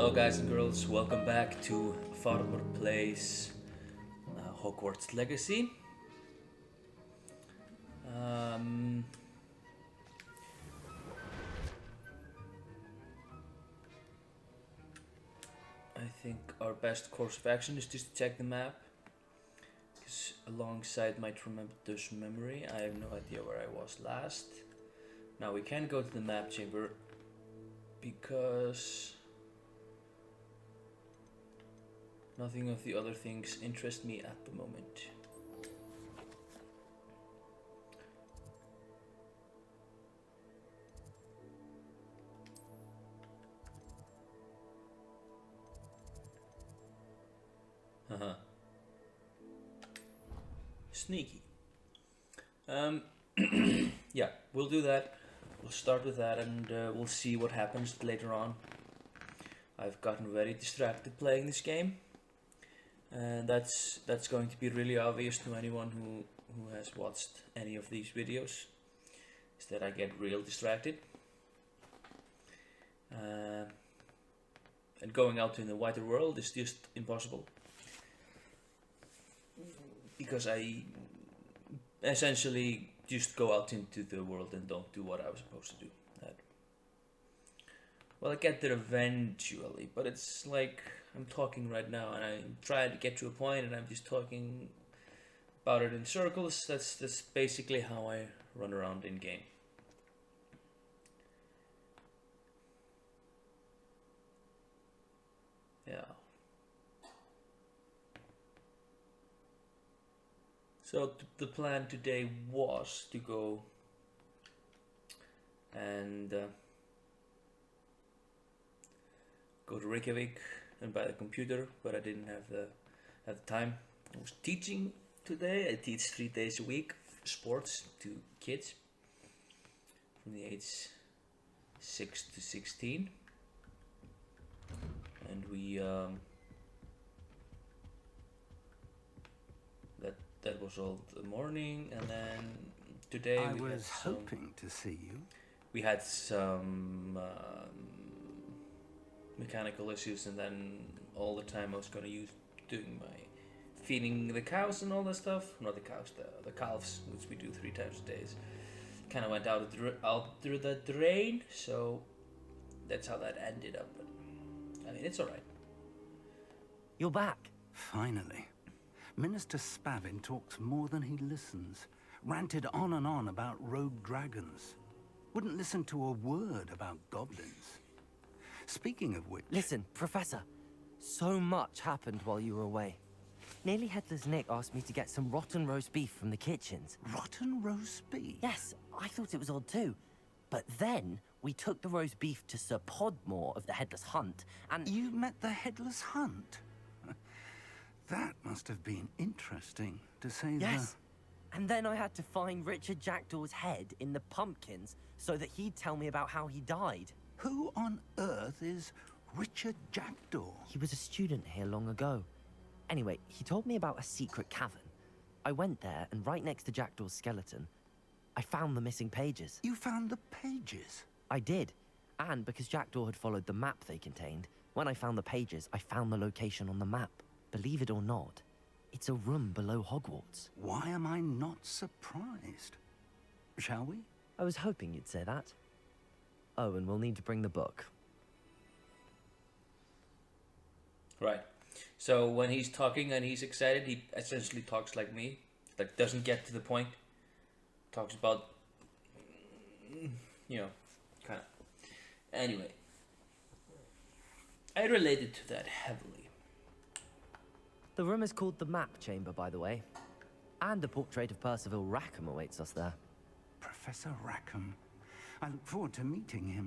Hello, guys and girls. Welcome back to Farmer Plays Hogwarts Legacy. Um, I think our best course of action is just to check the map, because alongside my tremendous memory, I have no idea where I was last. Now we can go to the map chamber because nothing of the other things interest me at the moment. Haha. Sneaky. Yeah, we'll do that. We'll start with that and we'll see what happens later on. I've gotten very distracted playing this game. And that's going to be really obvious to anyone who has watched any of these videos, is that I get real distracted. And going out in the wider world is just impossible, because I essentially just go out into the world and don't do what I was supposed to do. Well, I get there eventually, but it's like I'm talking right now and I'm trying to get to a point and I'm just talking about it in circles. That's basically how I run around in game. Yeah. So the plan today was to go and go to Reykjavik and buy the computer, but I didn't have the time. I was teaching today. I teach 3 days a week sports to kids from the age 6 to 16, and we that was all the morning, and then today I was hoping to see you. We had some mechanical issues, and then all the time I was going to use doing my feeding the cows and all that stuff. Not the cows, the calves, which we do 3 times a day. Kind of went out through the drain, so that's how that ended up. But I mean, it's all right. You're back. Finally. Minister Spavin talks more than he listens. Ranted on and on about rogue dragons. Wouldn't listen to a word about goblins. Speaking of which... Listen, Professor. So much happened while you were away. Nearly Headless Nick asked me to get some rotten roast beef from the kitchens. Rotten roast beef? Yes, I thought it was odd too. But then we took the roast beef to Sir Podmore of the Headless Hunt, and... You met the Headless Hunt? That must have been interesting, to say the... Yes. And then I had to find Richard Jackdaw's head in the pumpkins so that he'd tell me about how he died. Who on earth is Richard Jackdaw? He was a student here long ago. Anyway, he told me about a secret cavern. I went there, and right next to Jackdaw's skeleton, I found the missing pages. You found the pages? I did. And because Jackdaw had followed the map they contained, when I found the pages, I found the location on the map. Believe it or not, it's a room below Hogwarts. Why am I not surprised? Shall we? I was hoping you'd say that. Oh, and we'll need to bring the book. Right. So when he's talking and he's excited, he essentially talks like me. Like, doesn't get to the point. Talks about, you know, kind of. Anyway. I related to that heavily. The room is called the Map Chamber, by the way. And a portrait of Percival Rackham awaits us there. Professor Rackham. I look forward to meeting him.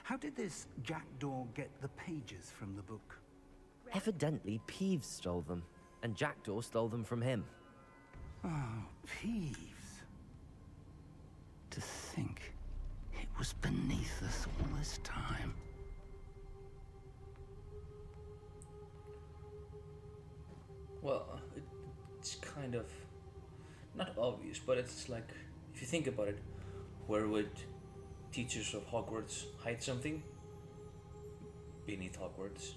How did this Jackdaw get the pages from the book? Evidently, Peeves stole them, and Jackdaw stole them from him. Oh, Peeves. To think it was beneath us all this time. Well, it's kind of not obvious, but it's like, if you think about it, where would teachers of Hogwarts hide something? beneath Hogwarts.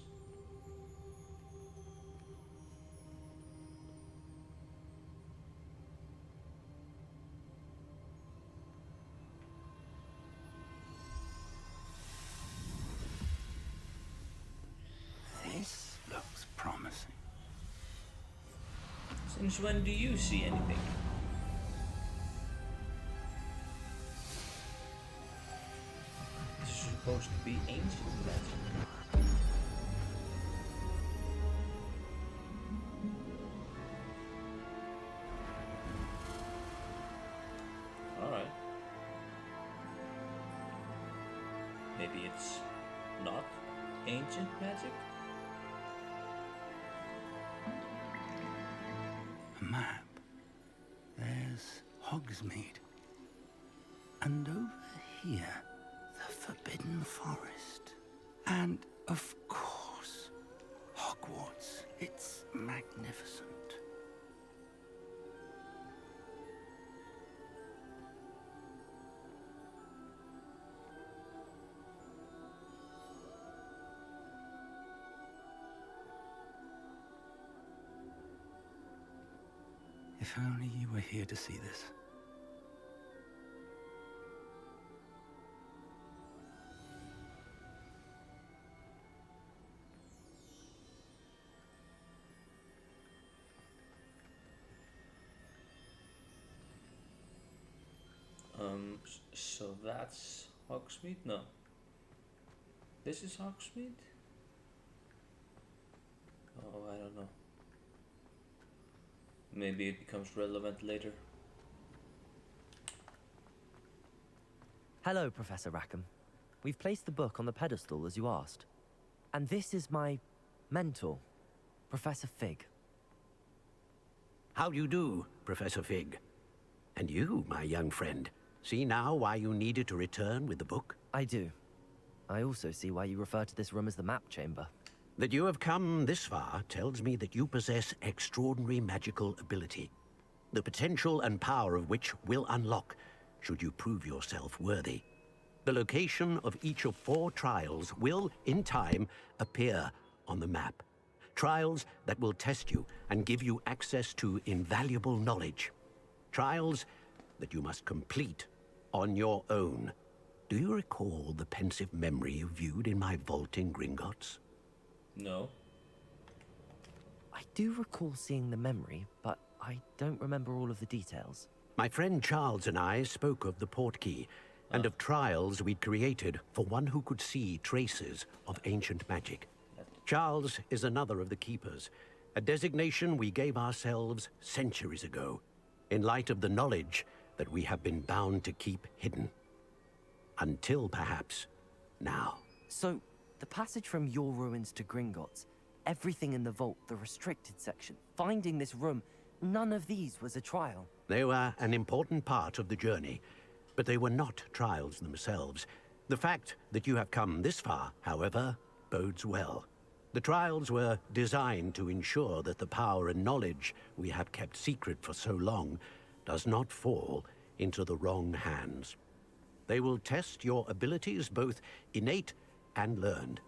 This looks promising. Since when do you see anything? This is supposed to be ancient magic. Alright. Maybe it's not ancient magic? A map. There's Hogsmeade. And over here, the Forbidden Forest. And, of course, Hogwarts. It's magnificent. If only you were here to see this. So that's Hogsmeade? No. This is Hogsmeade? Oh, I don't know. Maybe it becomes relevant later. Hello, Professor Rackham. We've placed the book on the pedestal as you asked. And this is my mentor, Professor Fig. How do you do, Professor Fig? And you, my young friend, see now why you needed to return with the book? I do. I also see why you refer to this room as the map chamber. That you have come this far tells me that you possess extraordinary magical ability, the potential and power of which will unlock should you prove yourself worthy. The location of each of 4 trials will, in time, appear on the map. Trials that will test you and give you access to invaluable knowledge. Trials that you must complete on your own. Do you recall the pensive memory you viewed in my vault in Gringotts? No. I do recall seeing the memory, but I don't remember all of the details. My friend Charles and I spoke of the portkey and of trials we'd created for one who could see traces of ancient magic. Charles is another of the keepers, a designation we gave ourselves centuries ago, in light of the knowledge that we have been bound to keep hidden. Until perhaps now. So, the passage from your ruins to Gringotts, everything in the vault, the restricted section, finding this room, none of these was a trial. They were an important part of the journey, but they were not trials themselves. The fact that you have come this far, however, bodes well. The trials were designed to ensure that the power and knowledge we have kept secret for so long does not fall into the wrong hands. They will test your abilities, both innate and learned.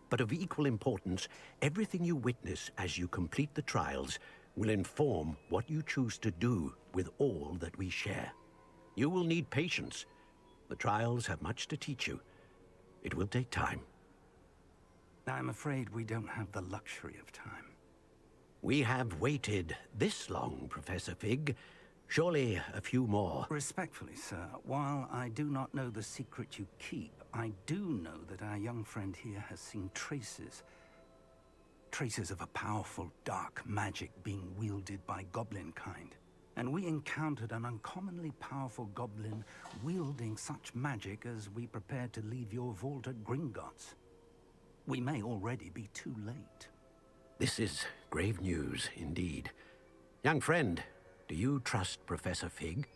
But of equal importance, everything you witness as you complete the trials will inform what you choose to do with all that we share. You will need patience. The trials have much to teach you. It will take time. I'm afraid we don't have the luxury of time. We have waited this long, Professor Fig. Surely a few more. Respectfully, sir, while I do not know the secret you keep, I do know that our young friend here has seen traces. Traces of a powerful dark magic being wielded by goblin kind. And we encountered an uncommonly powerful goblin wielding such magic as we prepared to leave your vault at Gringotts. We may already be too late. This is grave news indeed. Young friend, do you trust Professor Fig?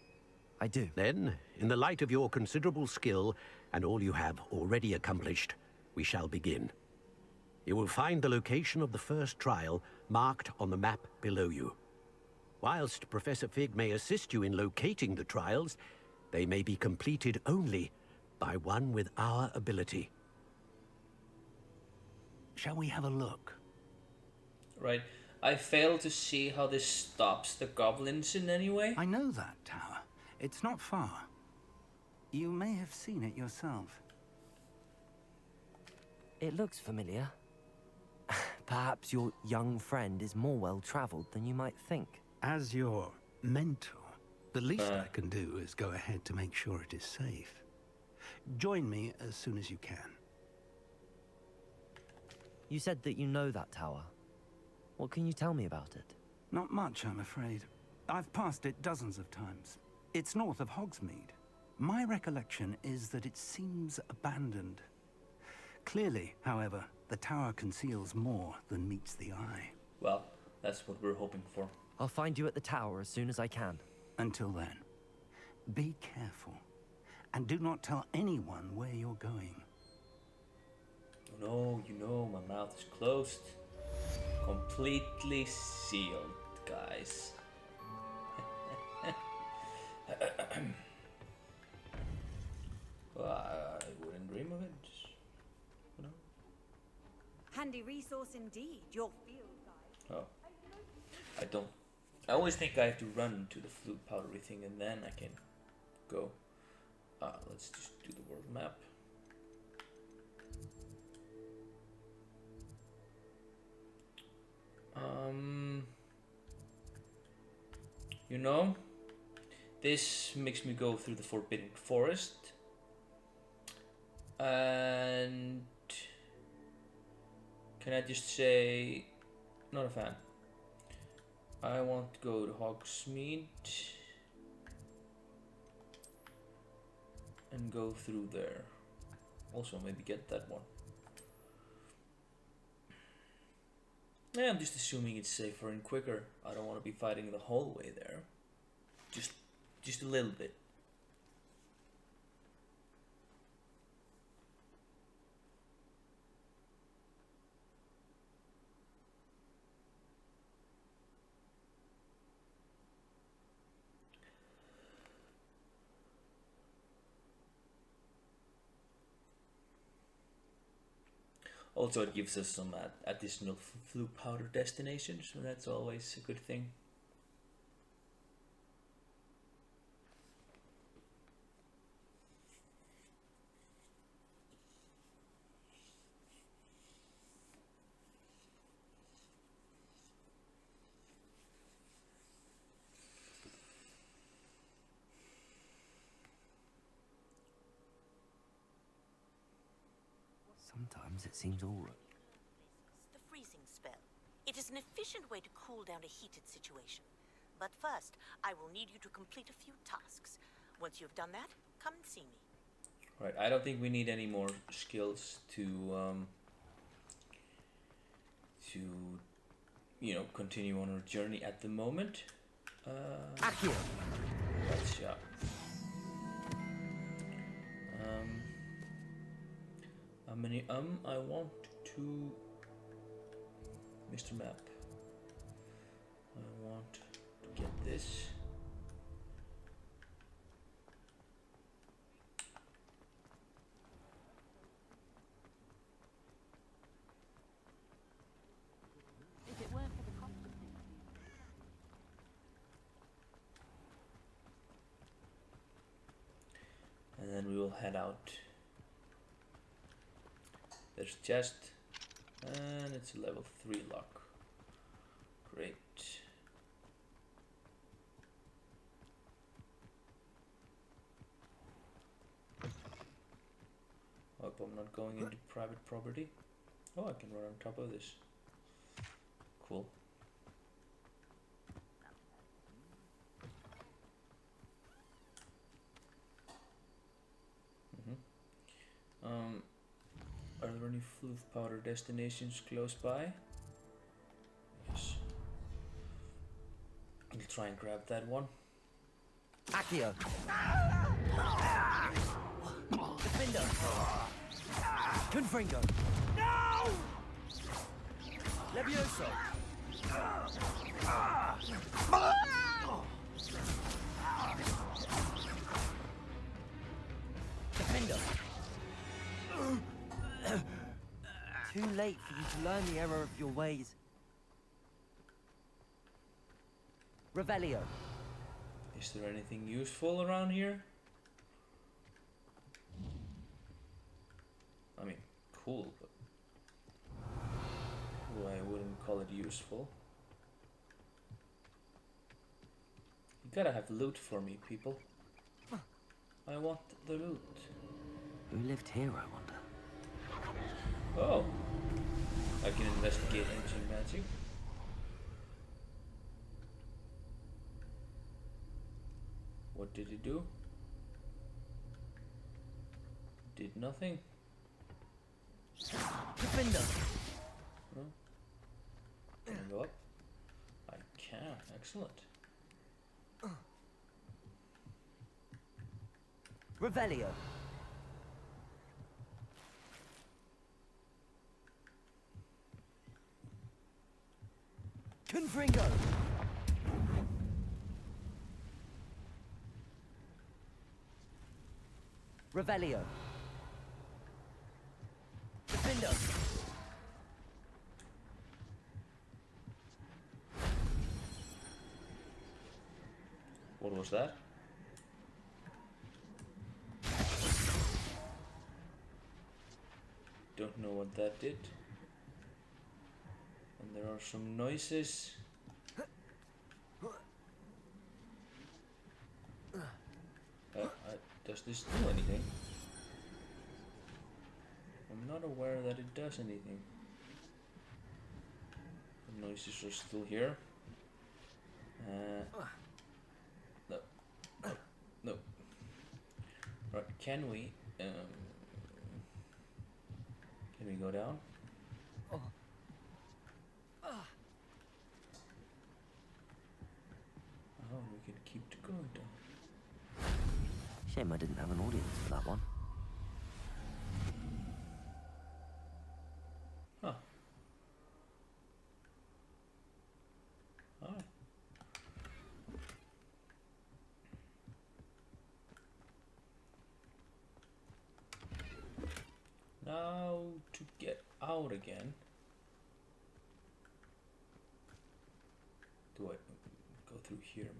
I do. Then, in the light of your considerable skill and all you have already accomplished, we shall begin. You will find the location of the first trial marked on the map below you. Whilst Professor Fig may assist you in locating the trials, they may be completed only by one with our ability. Shall we have a look? Right. I fail to see how this stops the goblins in any way. I know that tower. It's not far. You may have seen it yourself. It looks familiar. Perhaps your young friend is more well-traveled than you might think. As your mentor, the least I can do is go ahead to make sure it is safe. Join me as soon as you can. You said that you know that tower. What can you tell me about it? Not much, I'm afraid. I've passed it dozens of times. It's north of Hogsmeade. My recollection is that it seems abandoned. Clearly, however, the tower conceals more than meets the eye. Well, that's what we're hoping for. I'll find you at the tower as soon as I can. Until then, be careful. And do not tell anyone where you're going. Oh no, you know, my mouth is closed. Completely sealed, guys. Well, I wouldn't dream of it. You know? Handy resource indeed, your field guide. Oh. I don't. I always think I have to run to the flute powdery thing and then I can go. Let's just do the world map. You know, this makes me go through the Forbidden Forest, and can I just say, not a fan. I want to go to Hogsmeade and go through there. Also, maybe get that one. Yeah, I'm just assuming it's safer and quicker. I don't want to be fighting the whole way there. Just a little bit. Also, it gives us some additional flue powder destinations, so that's always a good thing. Sometimes it seems all right. The freezing spell. It is an efficient way to cool down a heated situation. But first, I will need you to complete a few tasks. Once you've done that, come and see me. Right, I don't think we need any more skills to you know, continue on our journey at the moment. Accio! Let's yeah. How many I want to Mr. Map. I want to get this. If it weren't for the cost of things. And then we will head out. There's a chest, and it's a level 3 lock. Great. Hope I'm not going into private property. Oh, I can run on top of this. Cool. Are there any flute powder destinations close by? Yes. I'll try and grab that one. Accio! Defender! Confringo! No! Levioso! Defender! too late for you to learn the error of your ways. Revelio. Is there anything useful around here? I mean, cool, but I wouldn't call it useful. You gotta have loot for me, people. I want the loot. Who lived here, I wonder? Oh, I can investigate ancient magic. What did he do? Did nothing. Defender. No. Can I go up? I can. Excellent. Revelio. Confringo. Revelio. Defender. What was that? Don't know what that did. And there are some noises. Does this do anything? I'm not aware that it does anything. The noises are still here. No. No. No. Right, can we go down? Oh, we can keep going down. Shame I didn't have an audience for that one. Huh. Alright. Now to get out again. Do I go through here maybe?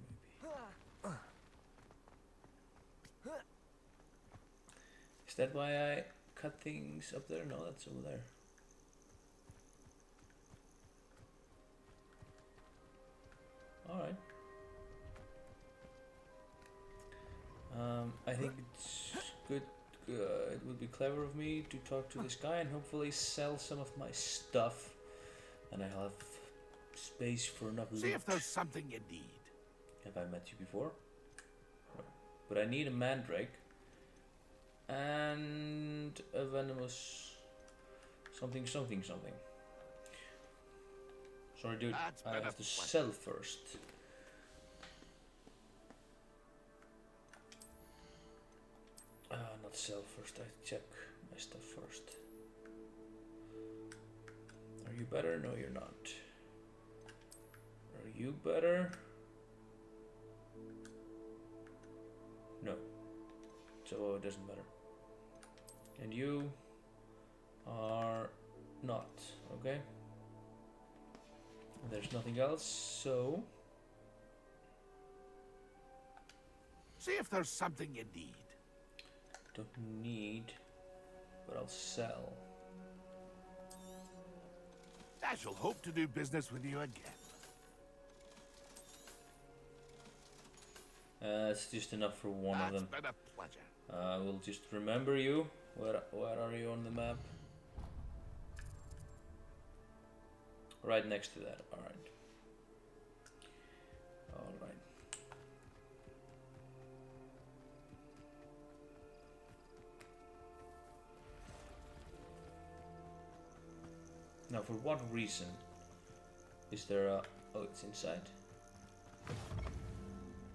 Is that why I cut things up there? No, that's over there. Alright. I think it's good. It would be clever of me to talk to this guy and hopefully sell some of my stuff. And I'll have space for enough loot. See if there's something you need. Have I met you before? No. But I need a mandrake. And a venomous something. Sorry dude, I have to sell first. Not sell first, I check my stuff first. Are you better? No, you're not. Are you better? No. So it doesn't matter. And you are not, okay? There's nothing else, so... See if there's something you need. Don't need, but I'll sell. I shall hope to do business with you again. It's just enough for one of them. It's been a pleasure. We'll just remember you. Where are you on the map? Right next to that. Alright. Alright. Now, for what reason is there a... Oh, it's inside.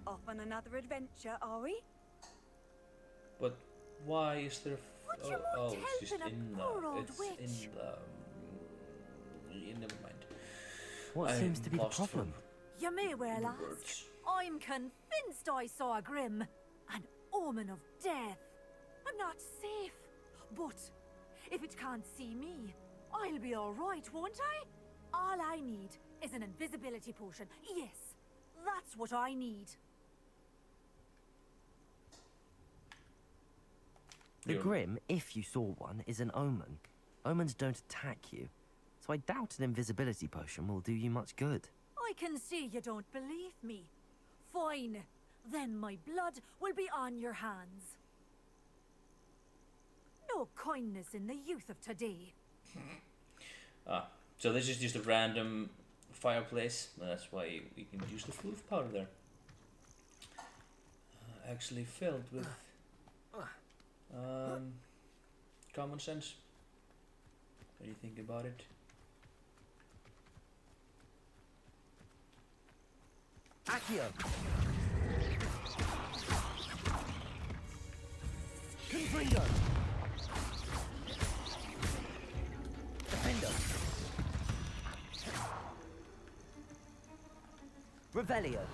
Off on another adventure, are we? But why is there... Would you oh, mind it's just helping a in poor the... old It's witch? in the... Never mind. What seems to be the lost problem? You may well from the ask. words. I'm convinced I saw a grim, an omen of death. I'm not safe, but if it can't see me, I'll be all right, won't I? All I need is an invisibility potion. Yes, that's what I need. The Grim, if you saw one, is an omen. Omens don't attack you, so I doubt an invisibility potion will do you much good. I can see you don't believe me. Fine. Then my blood will be on your hands. No kindness in the youth of today. So this is just a random fireplace. That's why we can use the floof powder there. Actually filled with common sense. What do you think about it? Accio! Confringo! Defender! Revelio!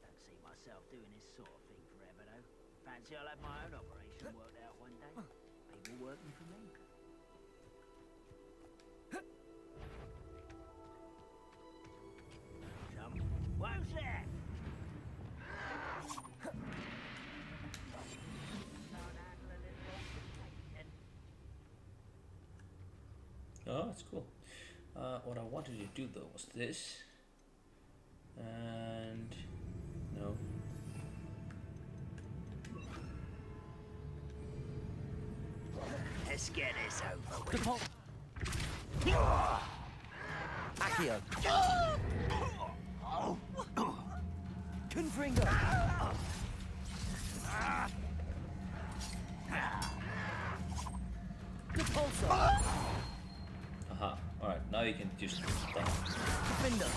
Don't see myself doing this sort of thing forever, though. Fancy I'll have my own operation worked out one day. People working for me. What's that? Oh, that's cool. What I wanted to do though was this. And no. Let's get this over with. Accio! Confringo! Depulso! Aha. Alright, now you can just stop. Defender!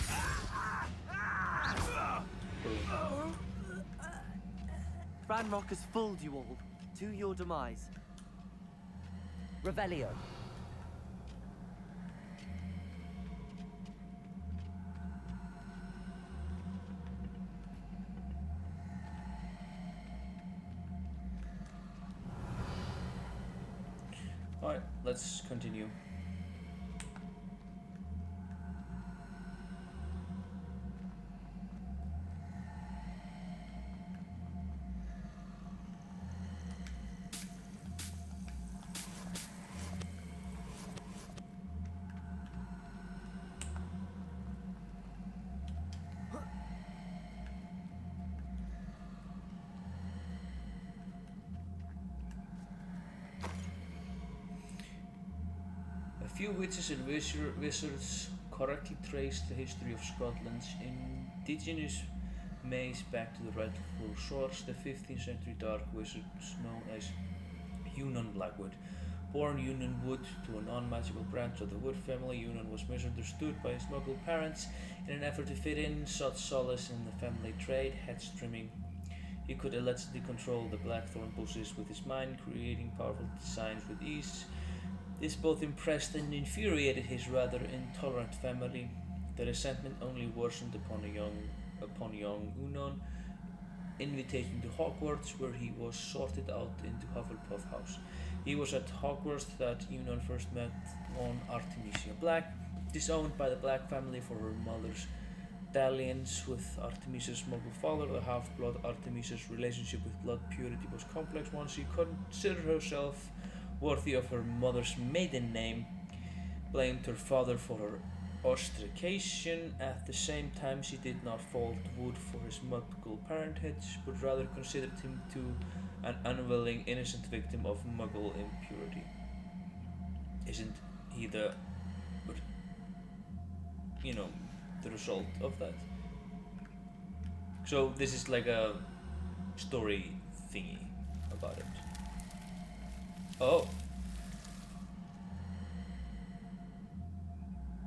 Ranrock has fooled you all, to your demise. Revelio. Alright, let's continue. A few witches and wizards correctly trace the history of Scotland's indigenous maze back to the rightful source, the 15th century dark wizards known as Hunan Blackwood. Born Hunan Wood to a non-magical branch of the Wood family, Hunan was misunderstood by his Muggle parents. In an effort to fit in, sought solace in the family trade, hedge trimming. He could allegedly control the blackthorn bushes with his mind, creating powerful designs with ease. This both impressed and infuriated his rather intolerant family. The resentment only worsened upon young Unon. Invitation to Hogwarts, where he was sorted out into Hufflepuff House. He was at Hogwarts that Unon first met one Artemisia Black, disowned by the Black family for her mother's dalliance with Artemisia's Muggle father. The half-blood Artemisia's relationship with blood purity was complex one. She considered herself worthy of her mother's maiden name, blamed her father for her ostracism. At the same time, she did not fault Wood for his Muggle parentage, but rather considered him to an unwilling, innocent victim of Muggle impurity. Isn't he the result of that? So this is like a story thingy about it. Oh.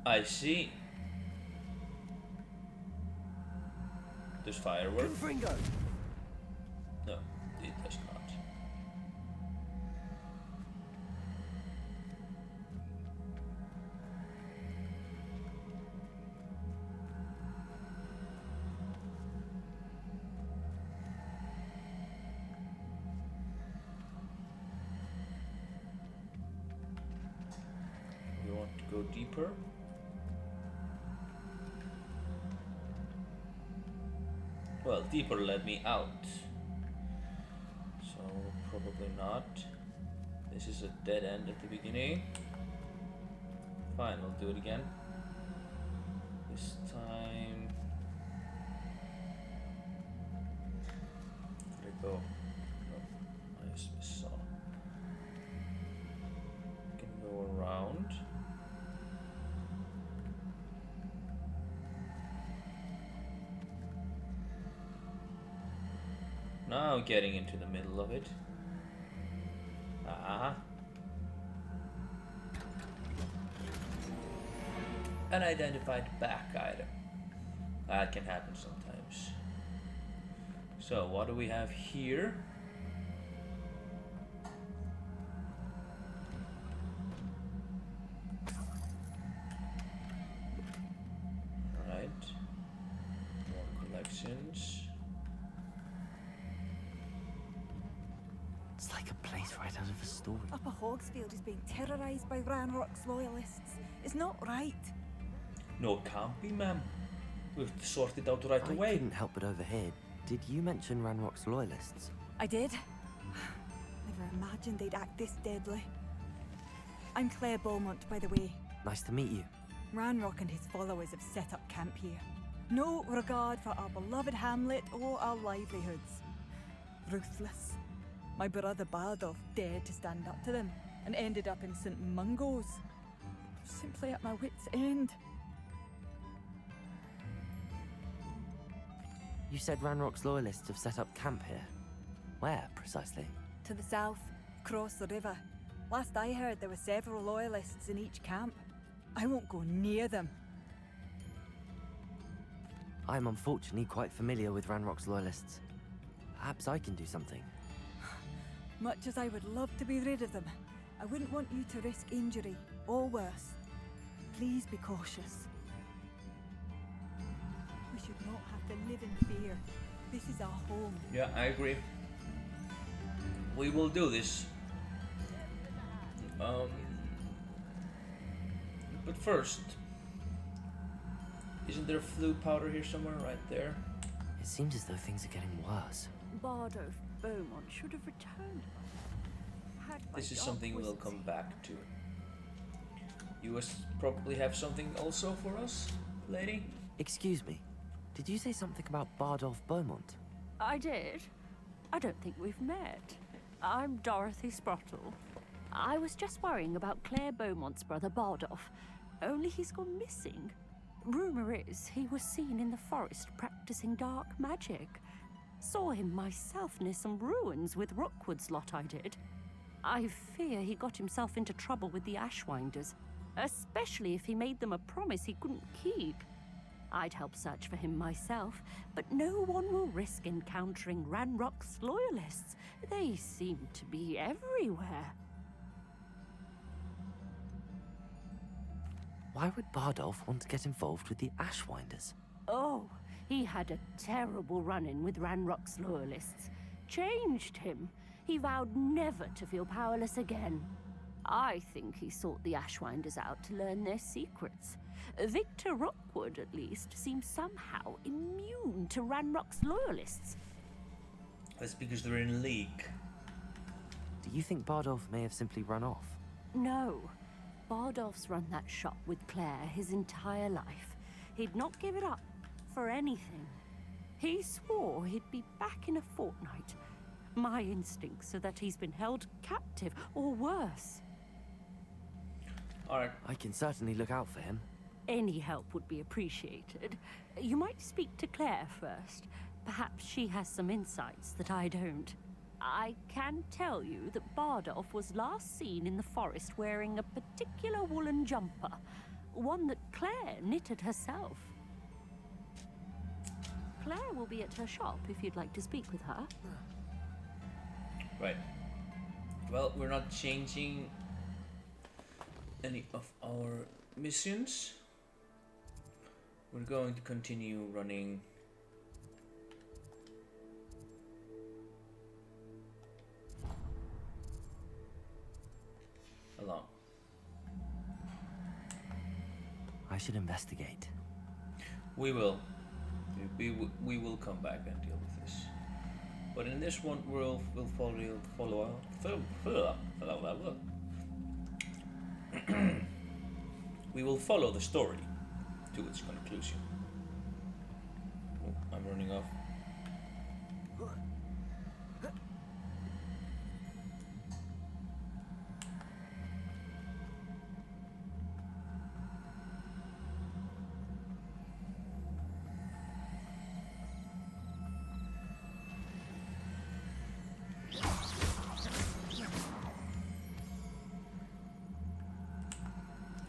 I see. There's fireworks. Confringo! No, it does not. go deeper. Well, deeper led me out. So probably not. This is a dead end at the beginning. Fine, we'll do it again. This time... Where'd it go? Oh, I just saw. Can go around. Now getting into the middle of it. Unidentified back item. That can happen sometimes. So what do we have here? Alright. More collections. It's like a place right out of a story. Upper Hogsfield is being terrorised by Ranrock's loyalists. It's not right. No, can't be, ma'am. We've sorted out right I away. couldn't help but overhear. Did you mention Ranrock's loyalists? I did. Never imagined they'd act this deadly. I'm Claire Beaumont, by the way. Nice to meet you. Ranrock and his followers have set up camp here. No regard for our beloved hamlet or our livelihoods. Ruthless. My brother Bardolph dared to stand up to them and ended up in St. Mungo's. Simply at my wit's end. You said Ranrock's loyalists have set up camp here. Where, precisely? To the south, across the river. Last I heard, there were several loyalists in each camp. I won't go near them. I'm unfortunately quite familiar with Ranrock's loyalists. Perhaps I can do something. Much as I would love to be rid of them, I wouldn't want you to risk injury, or worse. Please be cautious. We should not have to live in fear. This is our home. Yeah, I agree. We will do this. But first, isn't there flu powder here somewhere? Right there. It seems as though things are getting worse. Bardolph Beaumont should have returned. This is something we'll come back to. You probably have something also for us, lady? Excuse me. Did you say something about Bardolph Beaumont? I did. I don't think we've met. I'm Dorothy Sprottle. I was just worrying about Claire Beaumont's brother Bardolph, only he's gone missing. Rumor is he was seen in the forest practicing dark magic. Saw him myself near some ruins with Rookwood's lot I did. I fear he got himself into trouble with the Ashwinders, especially if he made them a promise he couldn't keep. I'd help search for him myself, but no one will risk encountering Ranrock's loyalists. They seem to be everywhere. Why would Bardolph want to get involved with the Ashwinders? Oh, he had a terrible run-in with Ranrock's loyalists. Changed him. He vowed never to feel powerless again. I think he sought the Ashwinders out to learn their secrets. Victor Rookwood, at least, seems somehow immune to Ranrock's loyalists. That's because they're in league. Do you think Bardolph may have simply run off? No. Bardolph's run that shop with Claire his entire life. He'd not give it up for anything. He swore he'd be back in a fortnight. My instincts are that he's been held captive, or worse. Alright. I can certainly look out for him. Any help would be appreciated. You might speak to Claire first. Perhaps she has some insights that I don't. I can tell you that Bardolph was last seen in the forest wearing a particular woolen jumper, one that Claire knitted herself. Claire will be at her shop if you'd like to speak with her. Right. Well, we're not changing any of our missions. We're going to continue running along. I should investigate. We will. We will come back and deal with this. But in this one, we'll follow. We will follow the story to its conclusion. Oh, I'm running off.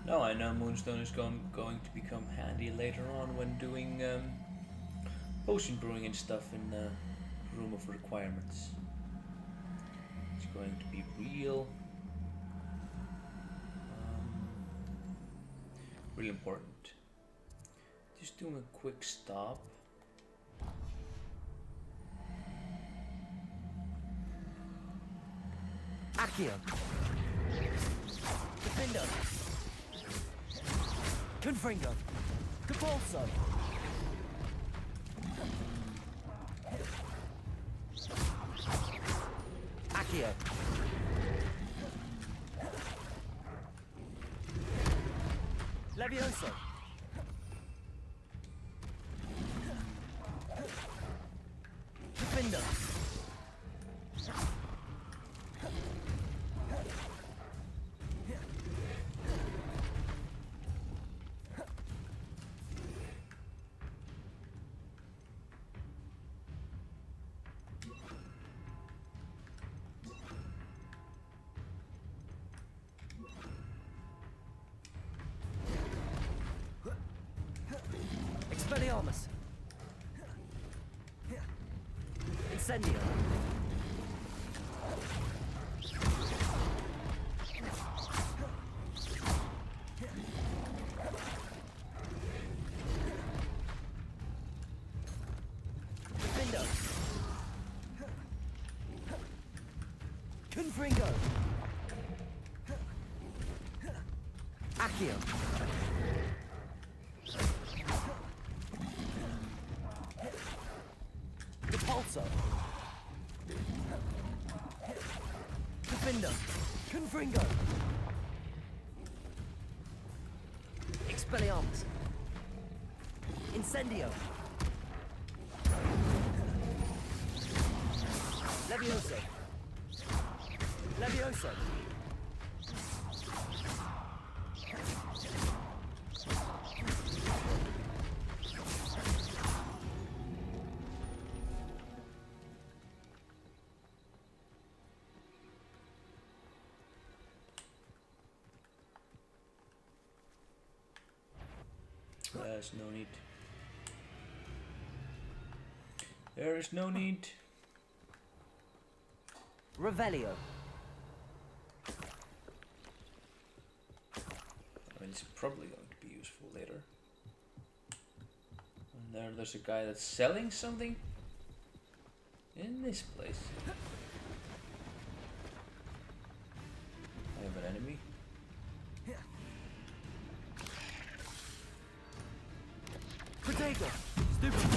Now I know Moonstone is going to become handy later on when doing potion brewing and stuff in the room of requirements. It's going to be real important. Just doing a quick stop. Accio! Defender! Confringo! Capolso! Accio! Levioso! Defender! Expelliarmus! Incendio! Defendo! Confringo! Accio! Repulsor! Defender! Confringo! Expelliarmus! Incendio! Levioso! Levioso! There's no need. There is no need. Revelio. I mean, it's probably going to be useful later. And there's a guy that's selling something in this place. I have an enemy. Protego! Stupid!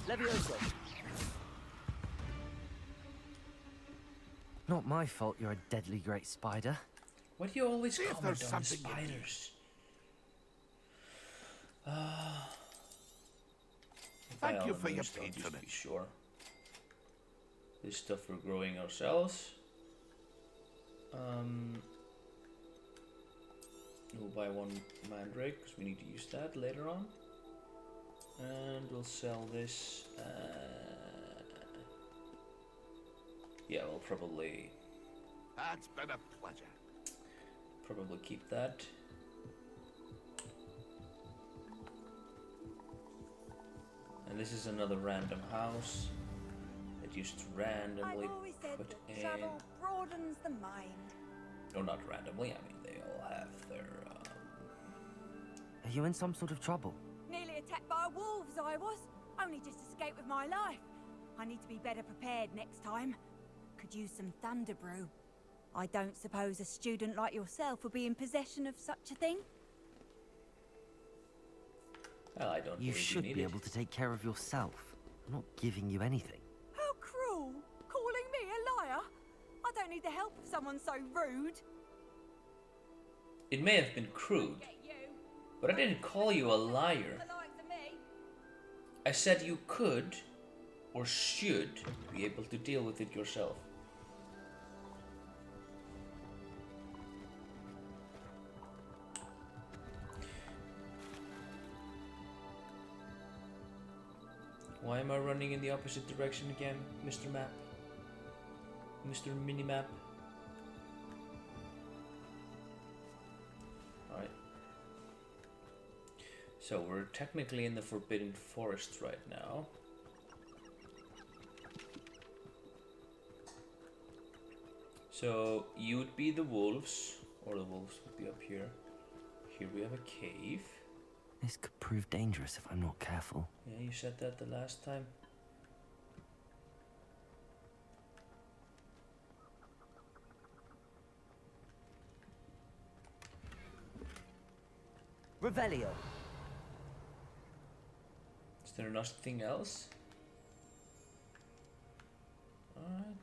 Levioso! Not my fault you're a deadly great spider. Why do you always See if comment there's on the something in spiders? Thank you for your Just to be patronage. sure. This stuff we're growing ourselves. We'll buy one mandrake because we need to use that later on. And we'll sell this. Yeah, we'll probably It's been a pleasure. keep that. And this is another random house that you just randomly I've always said put that in. travel broadens the mind. No, not randomly. I mean, they all have their. Are you in some sort of trouble? Nearly attacked by wolves, I was. Only just escaped with my life. I need to be better prepared next time. Could use some thunder brew. I don't suppose a student like yourself would be in possession of such a thing? Well, I don't You believe should need be it. able to take care of yourself. I'm not giving you anything. How cruel! Calling me a liar? I don't need the help of someone so rude. It may have been crude, but I didn't call you a liar. I said you could, or should, be able to deal with it yourself. Why am I running in the opposite direction again, Mr. Map? Mr. Minimap? Alright. So we're technically in the Forbidden Forest right now. So you would be the wolves, or the wolves would be up here. Here we have a cave. This could prove dangerous if I'm not careful. Yeah, you said that the last time. Revelio. Is there nothing else? Alright.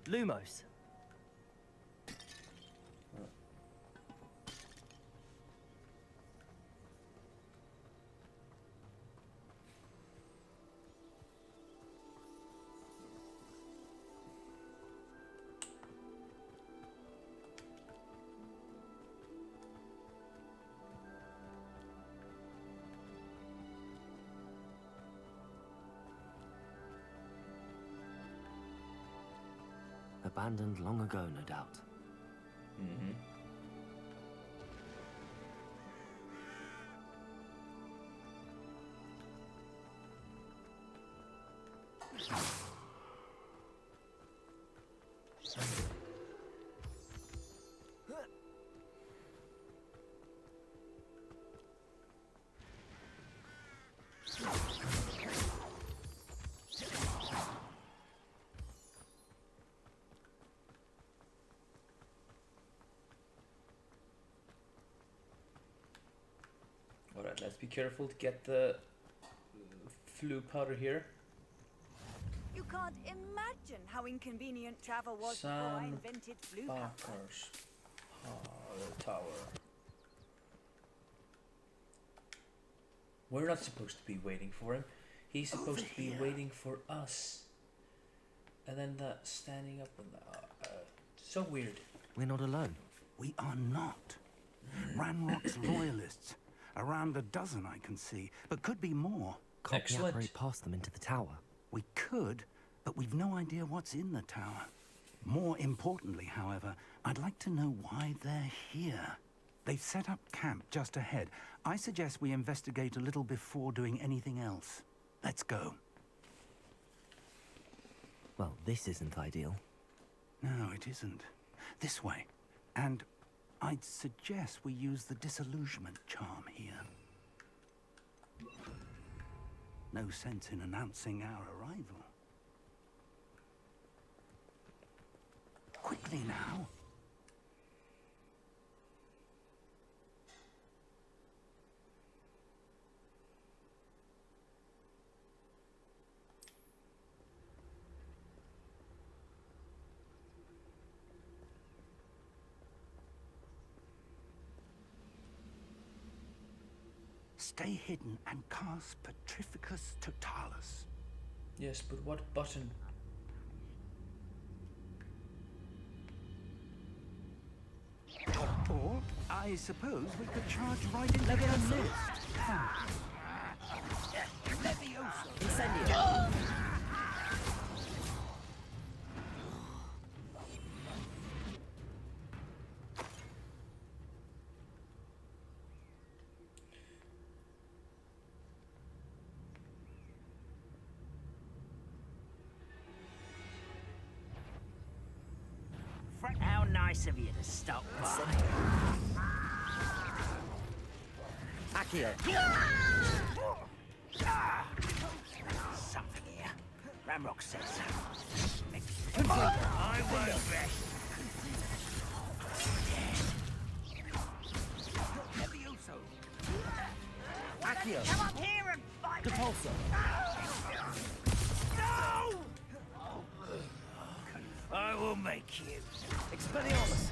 Lumos. Abandoned long ago, no doubt. Mm-hmm. Alright, let's be careful to get the flu powder here. You can't imagine how inconvenient travel was before I invented flu powder. Barkers. The tower. We're not supposed to be waiting for him. He's supposed to be waiting for us. And then that standing up and so weird. We're not alone. We are not. Ranrock's loyalists. Around a dozen I can see, but could be more. Can't we Excellent. operate past them into the tower? We could, but we've no idea what's in the tower. More importantly, however, I'd like to know why they're here. They've set up camp just ahead. I suggest we investigate a little before doing anything else. Let's go. Well, this isn't ideal. No, it isn't. This way. And I'd suggest we use the disillusionment charm here. No sense in announcing our arrival. Quickly now. Stay hidden and cast Petrificus Totalis. Yes, but what button? Or, I suppose we could charge right into their list. Levioso. Incendio. How nice of you to stop by. Accio. Something here. Ranrock says. I won't rest. Levioso! Accio! Come up here and fight! Depulso! No! I will make you. Expelliarmus!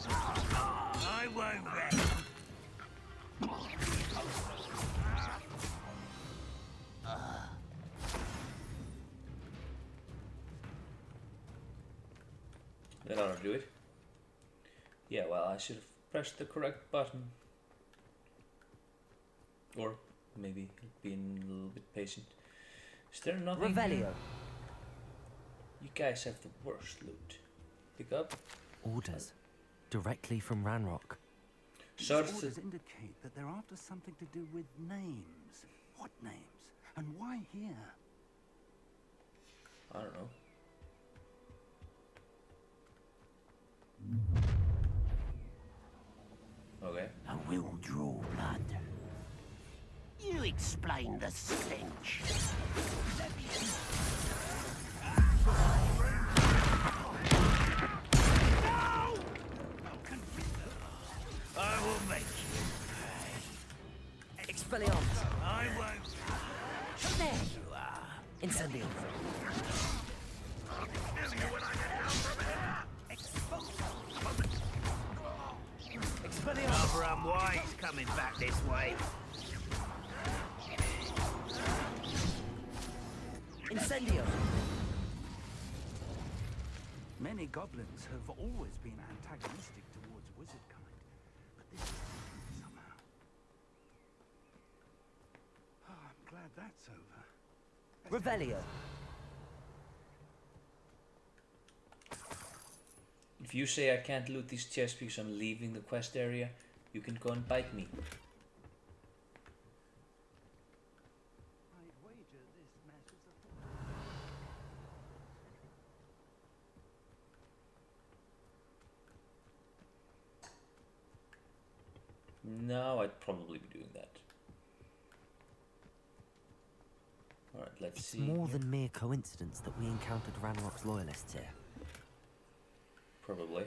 I won't rest. That ought to do it. Yeah, well, I should have pressed the correct button. Or maybe been a little bit patient. Is there nothing? Revelio! You guys have the worst loot. Pick up. Orders. Directly from Ranrock. These Source. orders indicate that they're after something to do with names. What names? And why here? I don't know. Okay. I will draw blood. You explain the stench. I will make you. Expelliarmus! I won't. There you are! Incendio! Expelliarmus! Rather unwise coming back this way. Incendio! Many goblins have always been antagonistic towards wizard kind, but this is different somehow. Oh, I'm glad that's over. Revelio! If you say I can't loot these chests because I'm leaving the quest area, you can go and bite me. I'd wager this mess is a No, I'd probably be doing that. Alright, let's It's see. more than mere coincidence that we encountered Ranrock's loyalists here. Probably.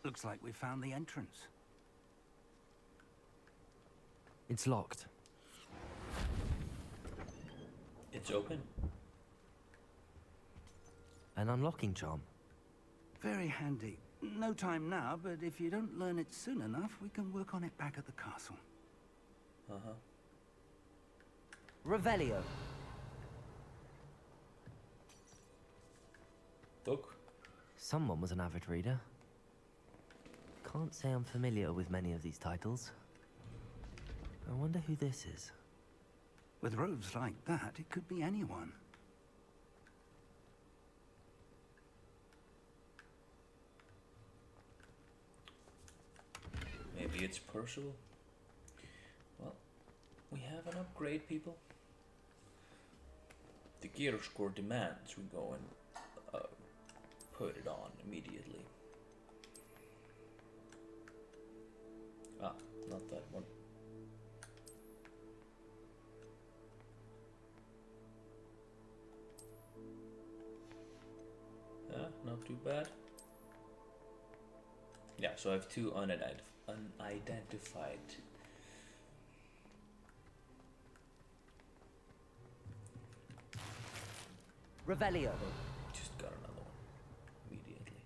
Looks like we found the entrance. It's locked. It's open. An unlocking charm. Very handy. No time now, but if you don't learn it soon enough, we can work on it back at the castle. Uh-huh. Revelio! Book. Someone was an avid reader. Can't say I'm familiar with many of these titles. I wonder who this is. With robes like that, it could be anyone. Maybe it's Percival. Well, we have an upgrade, people. The gear score demands we go and put it on immediately. Ah, not that one. Yeah, not too bad. Yeah, so I have two unidentified. Revelio! Just got another one immediately.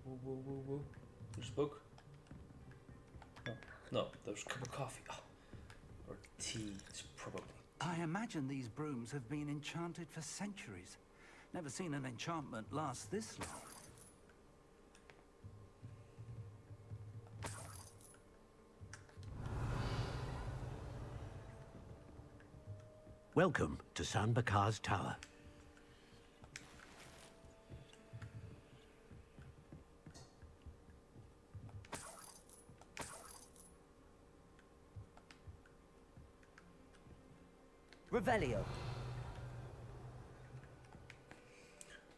Whoa, whoa, whoa, whoa. There's a book. Oh, no, there's a cup of coffee. Oh, or tea, it's probably. I imagine these brooms have been enchanted for centuries. Never seen an enchantment last this long. Welcome to San Bakar's Tower. Revelio!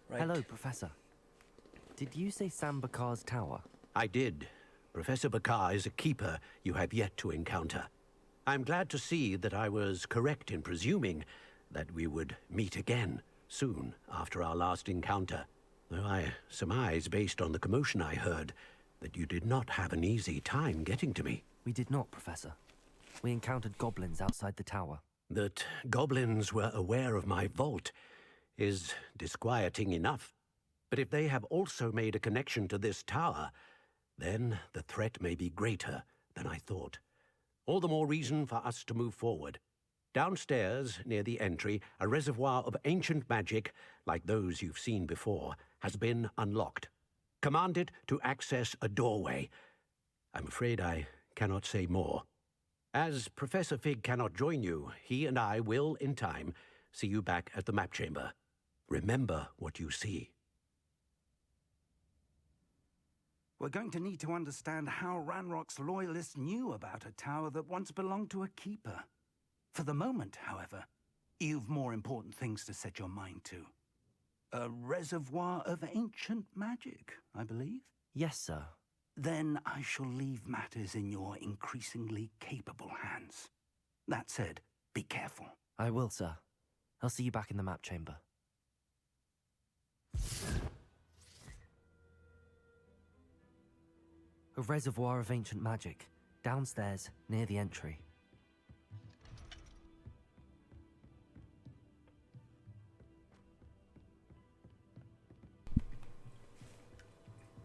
Right. Hello, Professor. Did you say Sambakar's tower? I did, Professor Bakar is a keeper you have yet to encounter. I'm glad to see that I was correct in presuming that we would meet again soon after our last encounter, though I surmise, based on the commotion I heard, that you did not have an easy time getting to me. We did not, Professor. We encountered goblins outside the tower. That goblins were aware of my vault is disquieting enough. But if they have also made a connection to this tower, then the threat may be greater than I thought. All the more reason for us to move forward. Downstairs, near the entry, a reservoir of ancient magic, like those you've seen before, has been unlocked. Command it to access a doorway. I'm afraid I cannot say more. As Professor Fig cannot join you, he and I will, in time, see you back at the map chamber. Remember what you see. We're going to need to understand how Ranrock's loyalists knew about a tower that once belonged to a keeper. For the moment, however, you've more important things to set your mind to. A reservoir of ancient magic, I believe? Yes, sir. Then I shall leave matters in your increasingly capable hands. That said, be careful. I will, sir. I'll see you back in the map chamber. A reservoir of ancient magic, downstairs, near the entry.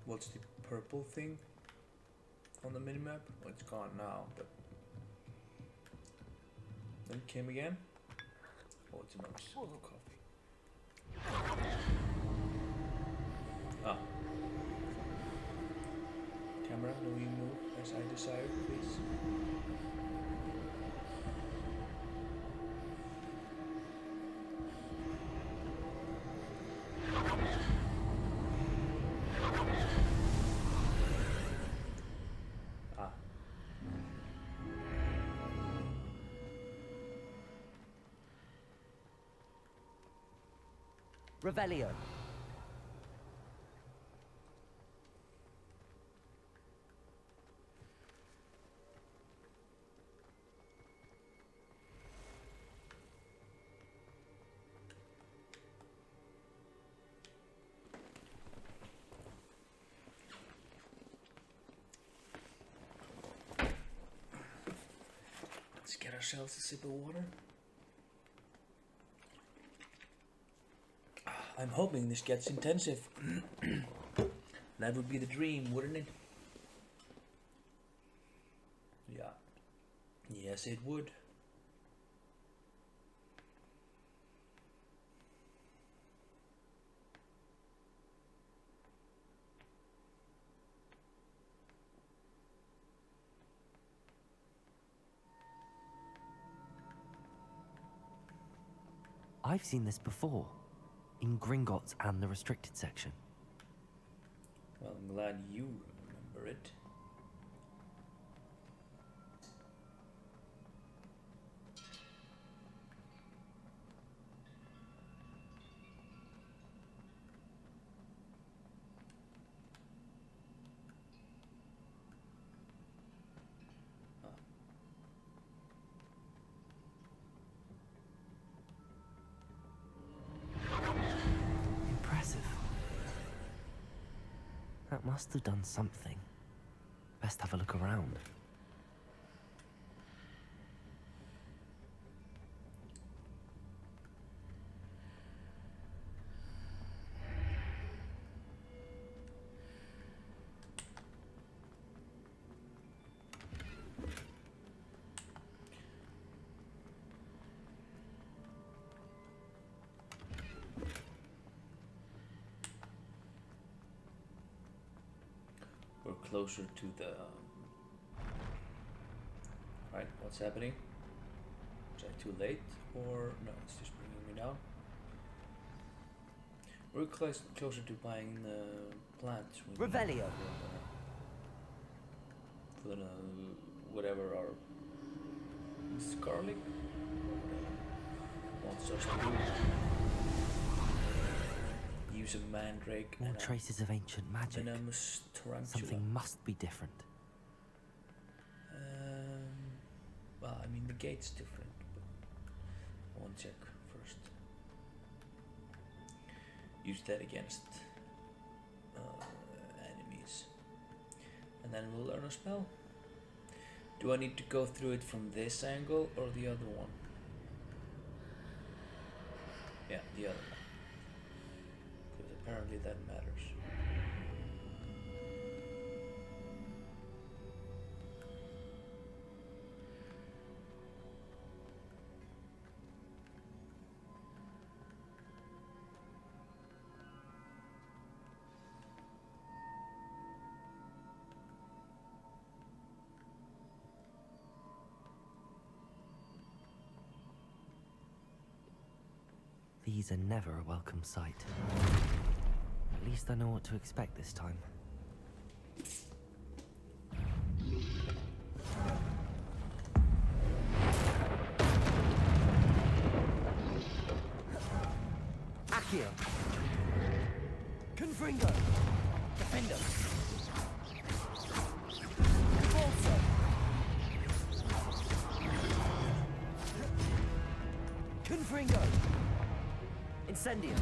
What's the purple thing on the minimap? Well, it's gone now, but then it came again. Oh, it's another sip of coffee. Ah. Camera, do you move as I desire, please? Ah. Revelio. Let's get ourselves a sip of water. I'm hoping this gets intensive. That would be the dream, wouldn't it? Yeah. Yes, it would. I've seen this before. In Gringotts and the restricted section. Well, I'm glad you remember it. That must have done something. Best have a look around. We're closer to the... Right, what's happening? Is I too late? Or no, it's just bringing me down. We're closer to buying the plants. Revelio. For the, whatever our Scarlet wants us to do. Use a mandrake More and traces of ancient magic. venomous tarantula. Something must be different. gate's different, but I want to check first. Use that against enemies. And then we'll learn a spell. Do I need to go through it from this angle or the other one? Yeah, the other one. Because apparently that matters. These are never a welcome sight. At least I know what to expect this time. Accio! Confringo! Defender! Forza! Confringo! Incendio!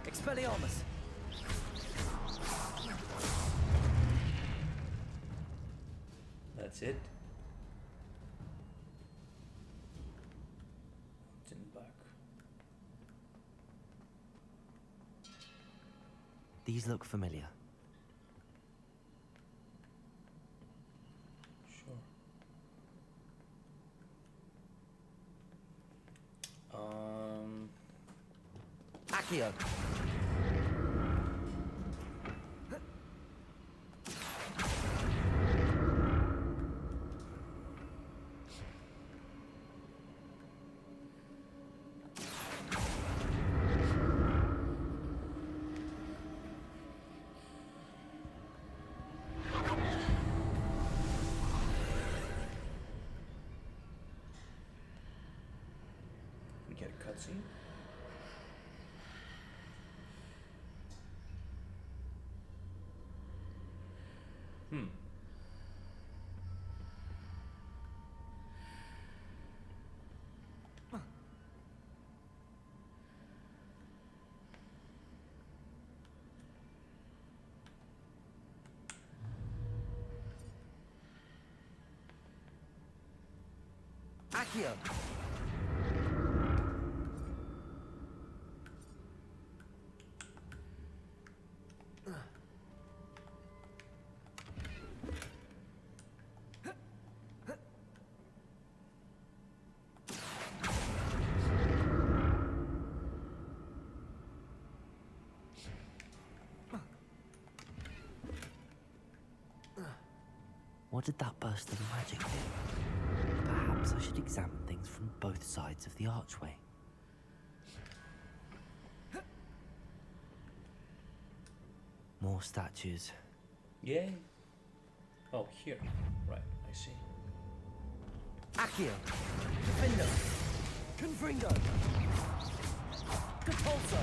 Expelliarmus! That's it. It's in the back. These look familiar. Sure. Accio! We get a cutscene. Accio! What did that burst of magic do? Perhaps I should examine things from both sides of the archway. More statues. Yay. Oh, here. Right, I see. Accio! Defender! Confringo! Capulso!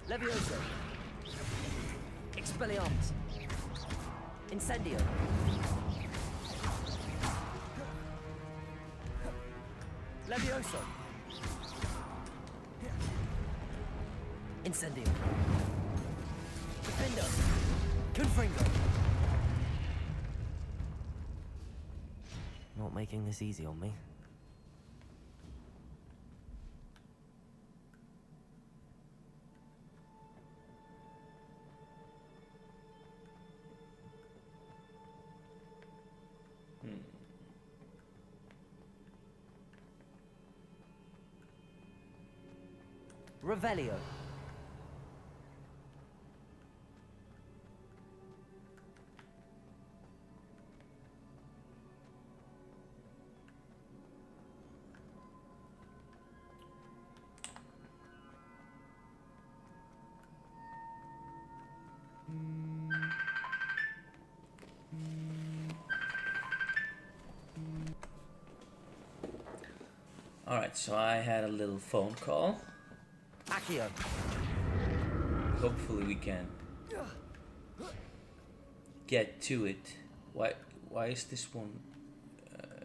Levioso! Expelliarmus! Incendio! Levioso! Incendio! Defender! Confringo! Not making this easy on me. Revelio. Alright, so I had a little phone call. Accio. hopefully we can get to it. Why is this one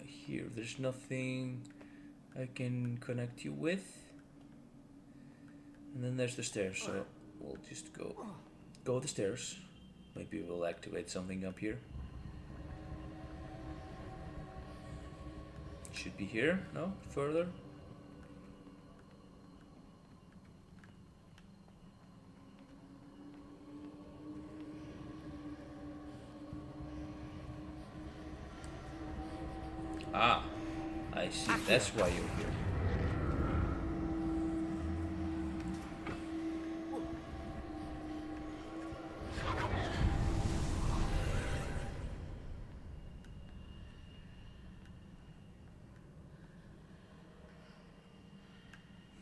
here? There's nothing I can connect you with. And then there's the stairs, so we'll just go the stairs. Maybe we'll activate something up here. Should be here, no? Further? Ah, I see. That's why you're here.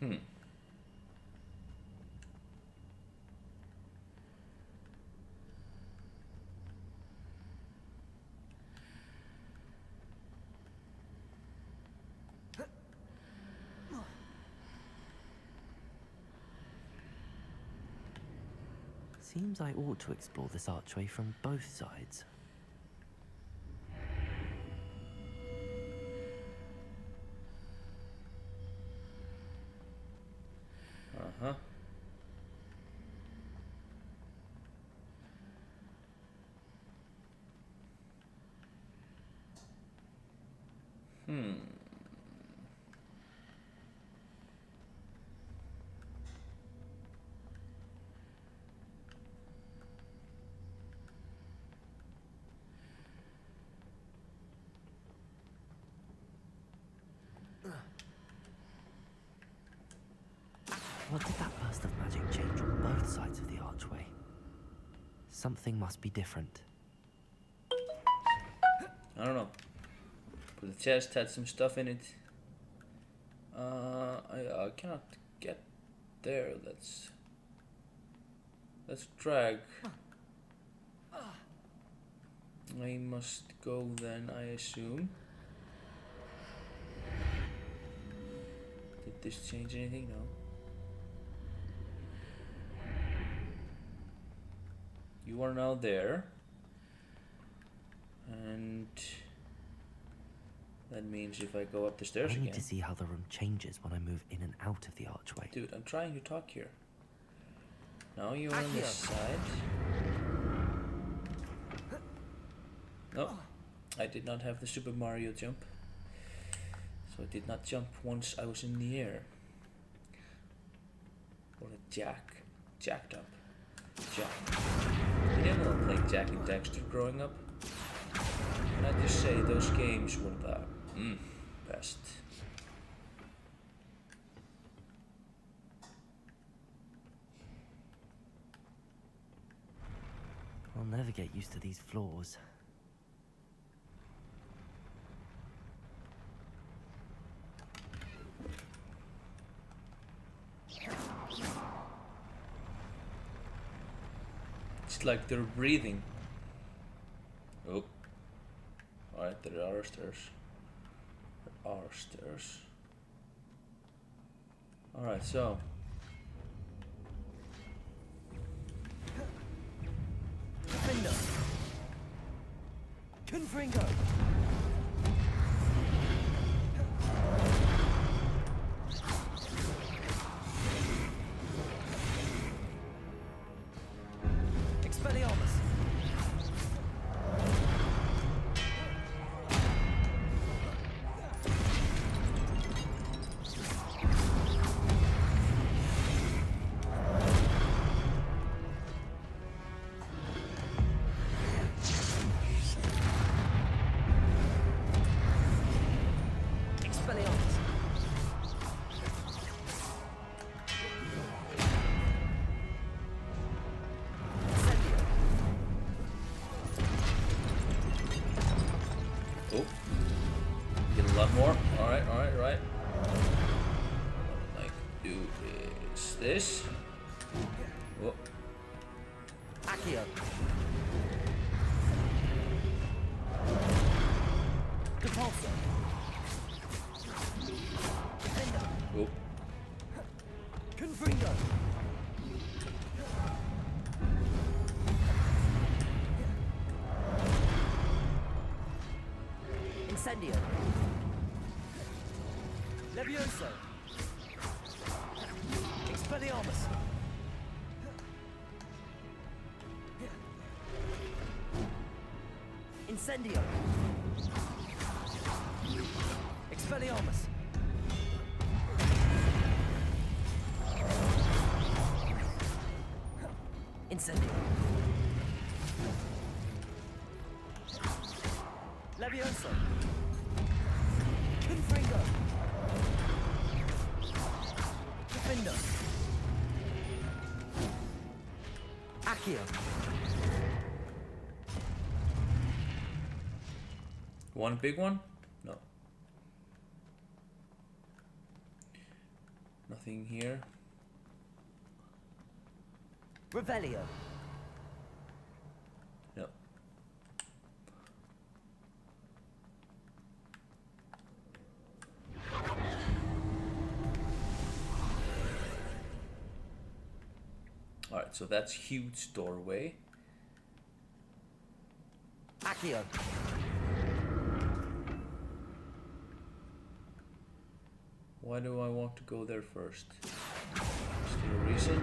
Hmm. Seems I ought to explore this archway from both sides. Uh-huh. Hmm. What did that burst of magic change on both sides of the archway? Something must be different. I don't know. But the chest had some stuff in it. I cannot get there. Let's drag. I must go then, I assume. Did this change anything? No. You are now there. And that means if I go up the stairs I again. need to see how the room changes when I move in and out of the archway. Dude, I'm trying to talk here. Now you're on this side. No, I did not have the Super Mario jump. So I did not jump once I was in the air. Or a jacked up. Jack. You never know playing Jack and Daxter growing up. And I just say those games were the best. I'll never get used to these floors. It's like they're breathing. Oh. Alright, there are stairs. There are stairs. Alright, so. Confringo! Expelliarmus! Oh. Get a lot more. Alright. What I'd like to do is this. Oh. Accio! Repulsor! Oh. Confringo! Incendio. Levioso. Expelliarmus. Incendio. Expelliarmus. Incendio. Levioso. Confringo. Defender. Accio. One big one? No. Nothing here. Revelio. No. Alright, so that's huge doorway. Accio. Why do I want to go there first? Is there a reason?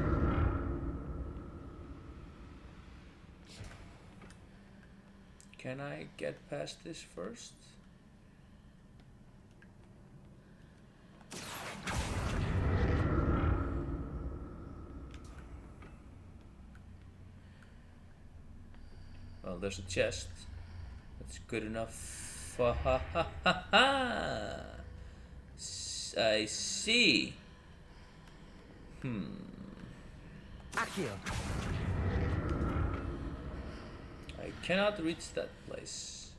Can I get past this first? Well, there's a chest. That's good enough. Ha ha ha ha ha! I see. Accio. I cannot reach that place.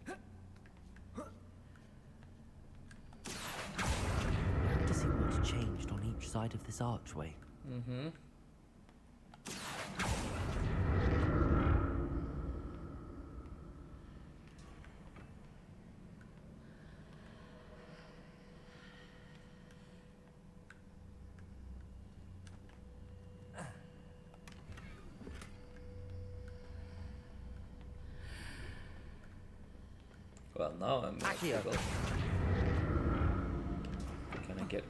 How to see what's changed on each side of this archway. Mm-hmm. Well, now I'm Accio. difficult. Can I get?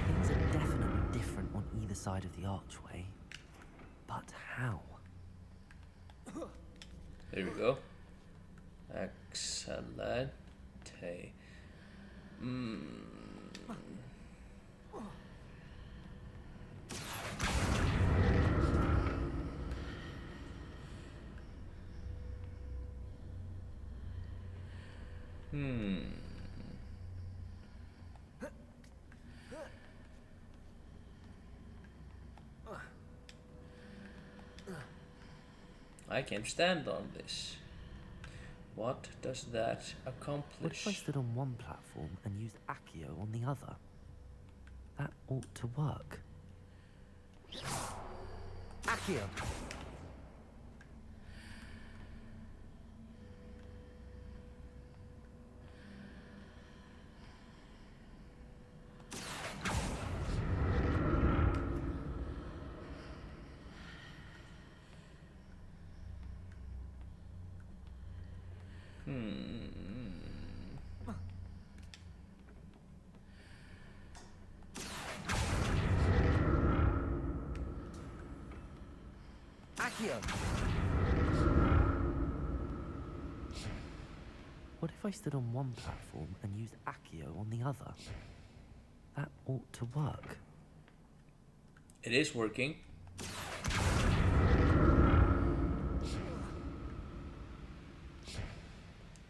Things are definitely different on either side of the archway. But how? There we go. Excellent. I can stand on this. What does that What if I accomplish? stood on one platform and used Accio on the other? That ought to work. Accio! Accio! What if I stood on one platform and used Accio on the other? That ought to work. It is working.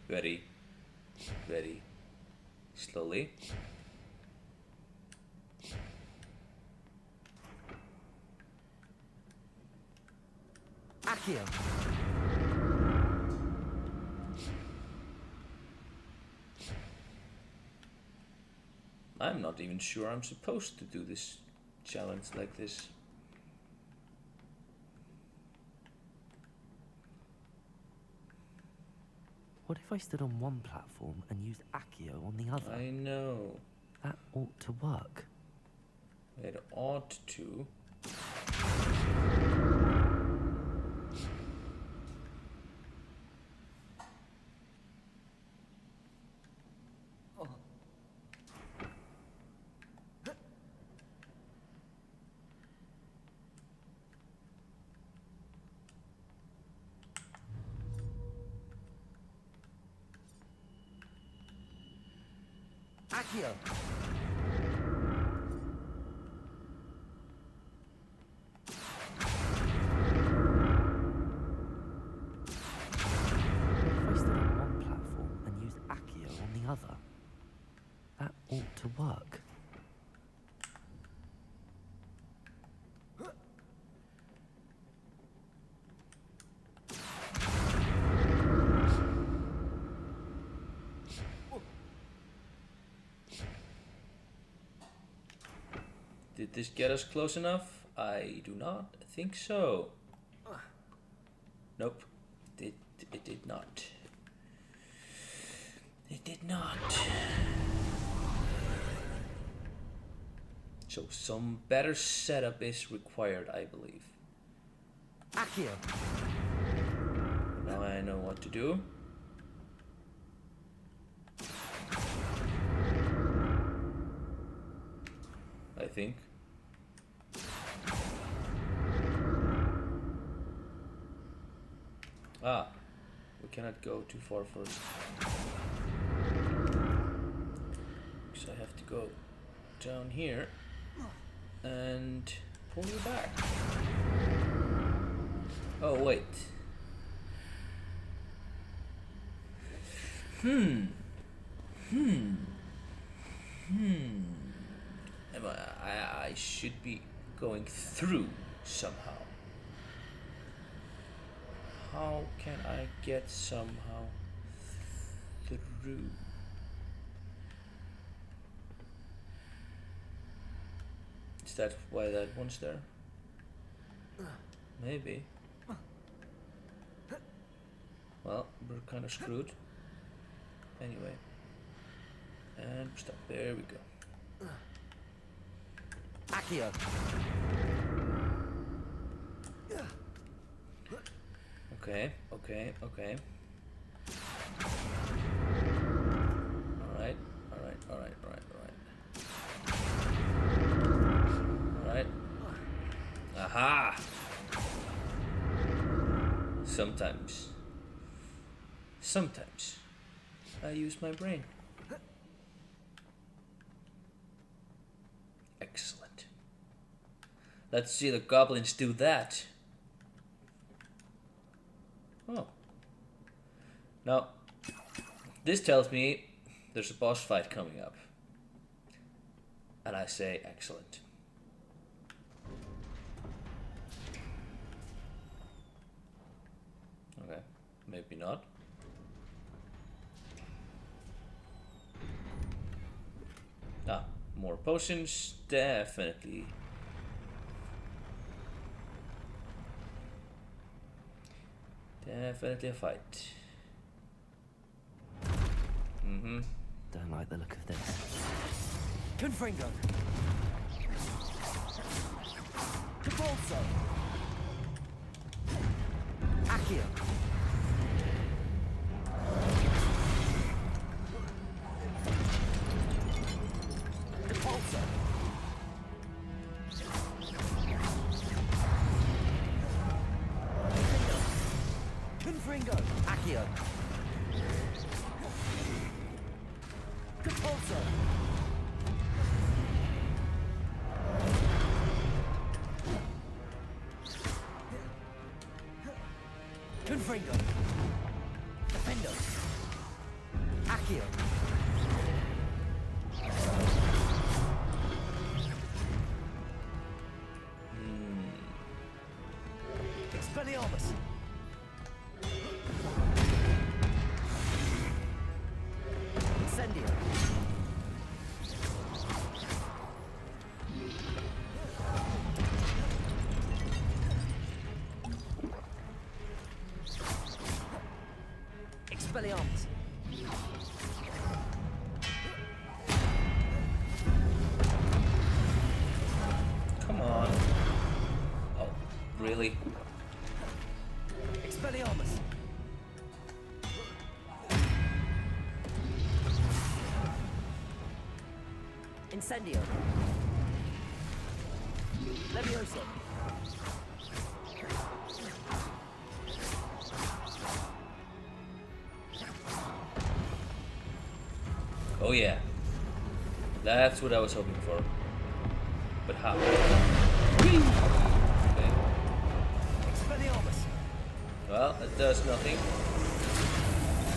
Very, very slowly. Accio! I'm not even sure I'm supposed to do this challenge like this. What if I stood on one platform and used Accio on the other? I know. That ought to work. It ought to. Accio! What if I stood on one platform and used Accio on the other? That ought to work. Did this get us close enough? I do not think so. Nope. It did not. It did not. So some better setup is required, I believe. Accio! Now I know what to do. I think. Ah, we cannot go too far first. So I have to go down here and pull you back. Oh, wait. I should be going through somehow. How can I get somehow through? Is that why that one's there? Maybe. Well, we're kind of screwed. Anyway. And stop. There we go. Accio! Okay, okay, okay. Alright, alright, alright, alright, alright. Alright. Aha! Sometimes I use my brain. Excellent. Let's see the goblins do that. Oh. Now, this tells me there's a boss fight coming up. And I say excellent. Okay, maybe not. Ah, more potions, definitely. Definitely a fight. Mm-hmm. Don't like the look of this. Confringo. Capolso. Accio! Capolso. Confringo. Accio! Capolso. Confringo. Defendo. Accio! Expelliarmus. Incendio. Expelliarmus. Come on. Oh, really. Expelliarmus. Incendio. Levioso. Oh yeah. That's what I was hoping for. But how? Okay. Expelliarmus. Well, it does nothing.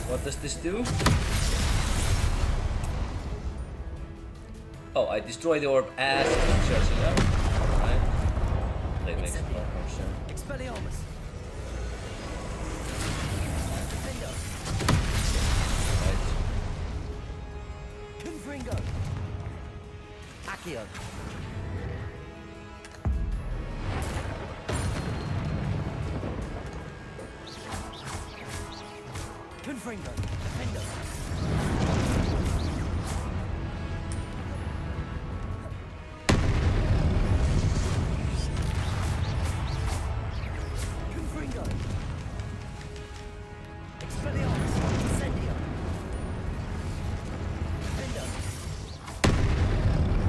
What does this do? Oh, I destroy the orb as it's charging up. Alright. That makes a lot more sense. Expelliarmus. Defendo. Right. Confringo. Accio. Confringo. Defendo. Confringo. Expelliarmus. Incendio. Defendo.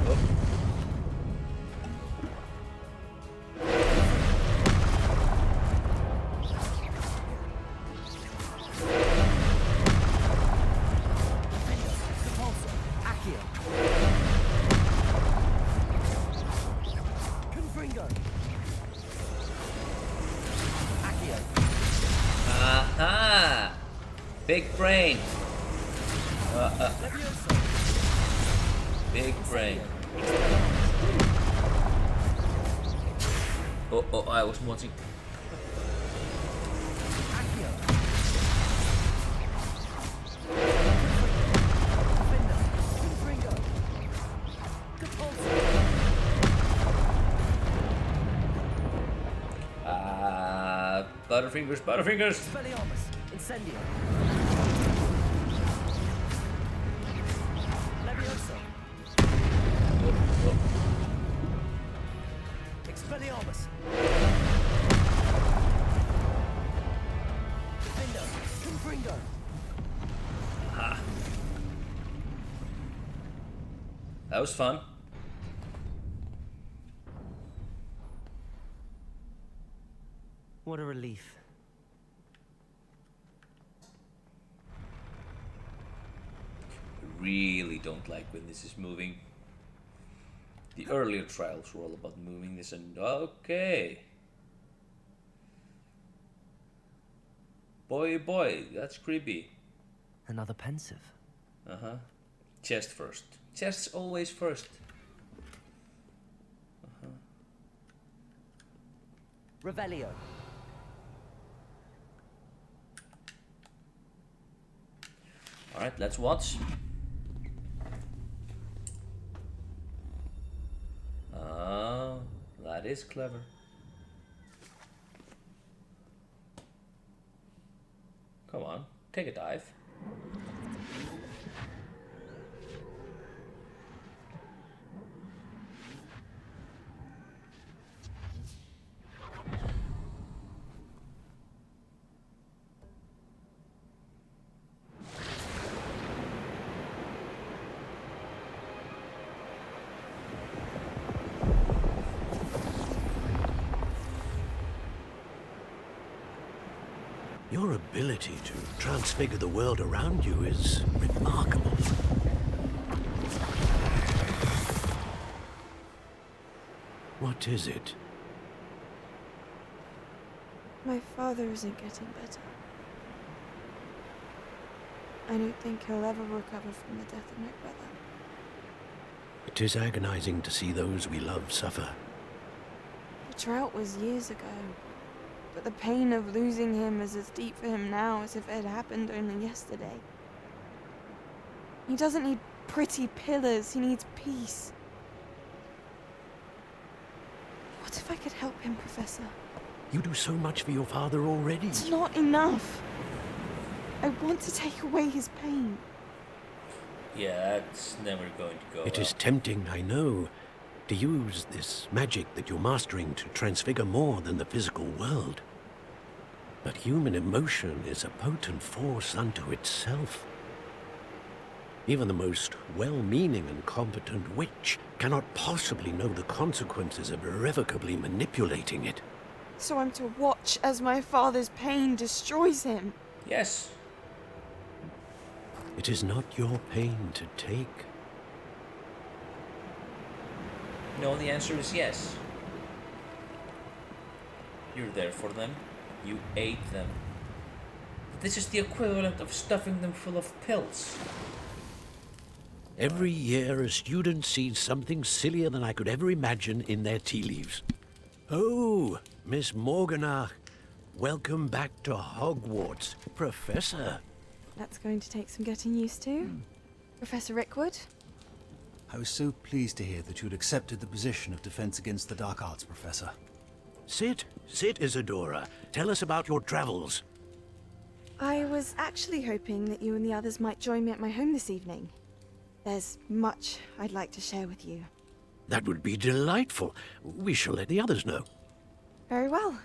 Oh. Repulsor. Accio. Confringo. Accio. Aha! Big brain. Levioso. Big brain. Oh, I was watching. Accio. Defendo. Confringo. Repulsor. Butterfingers, Butterfingers! Expelliarmus. Incendio. Levioso. Oh. Expelliarmus. Defendo. Confringo. Ah. That was fun. What a relief. I really don't like when this is moving. The earlier trials were all about moving this and okay. Boy, that's creepy. Another pensive. Uh-huh. Chest first. Chest's always first. Revelio. Alright, let's watch. Ah, that is clever. Come on, take a dive. Your ability to transfigure the world around you is remarkable. What is it? My father isn't getting better. I don't think he'll ever recover from the death of my brother. It is agonizing to see those we love suffer. The drought was years ago, but the pain of losing him is as deep for him now as if it had happened only yesterday. He doesn't need pretty pillars, he needs peace. What if I could help him, Professor? You do so much for your father already. It's not enough. I want to take away his pain. Yeah, that's never going to go It well. is tempting, I know, To use this magic that you're mastering to transfigure more than the physical world. But human emotion is a potent force unto itself. Even the most well-meaning and competent witch cannot possibly know the consequences of irrevocably manipulating it. So I'm to watch as my father's pain destroys him? Yes. It is not your pain to take. No, the answer is yes. You're there for them. You ate them. This is the equivalent of stuffing them full of pills. Every year a student sees something sillier than I could ever imagine in their tea leaves. Oh, Miss Morganach, welcome back to Hogwarts, Professor. That's going to take some getting used to. Professor Rickwood? I was so pleased to hear that you'd accepted the position of Defense Against the Dark Arts, Professor. Sit, Isadora. Tell us about your travels. I was actually hoping that you and the others might join me at my home this evening. There's much I'd like to share with you. That would be delightful. We shall let the others know. Very well.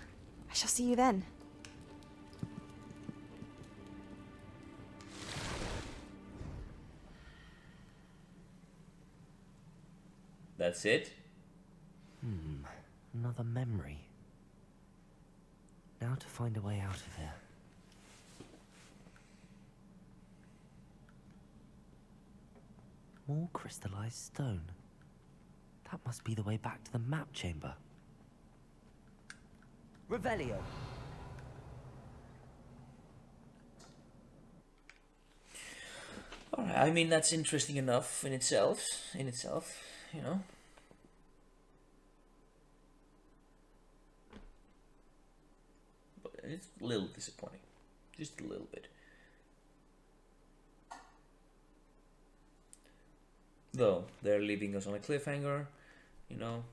I shall see you then. That's it? Another memory. Now to find a way out of here. More crystallized stone. That must be the way back to the map chamber. Revelio. Alright, I mean, that's interesting enough in itself, you know. But it's a little disappointing. Just a little bit. Though, they're leaving us on a cliffhanger, you know.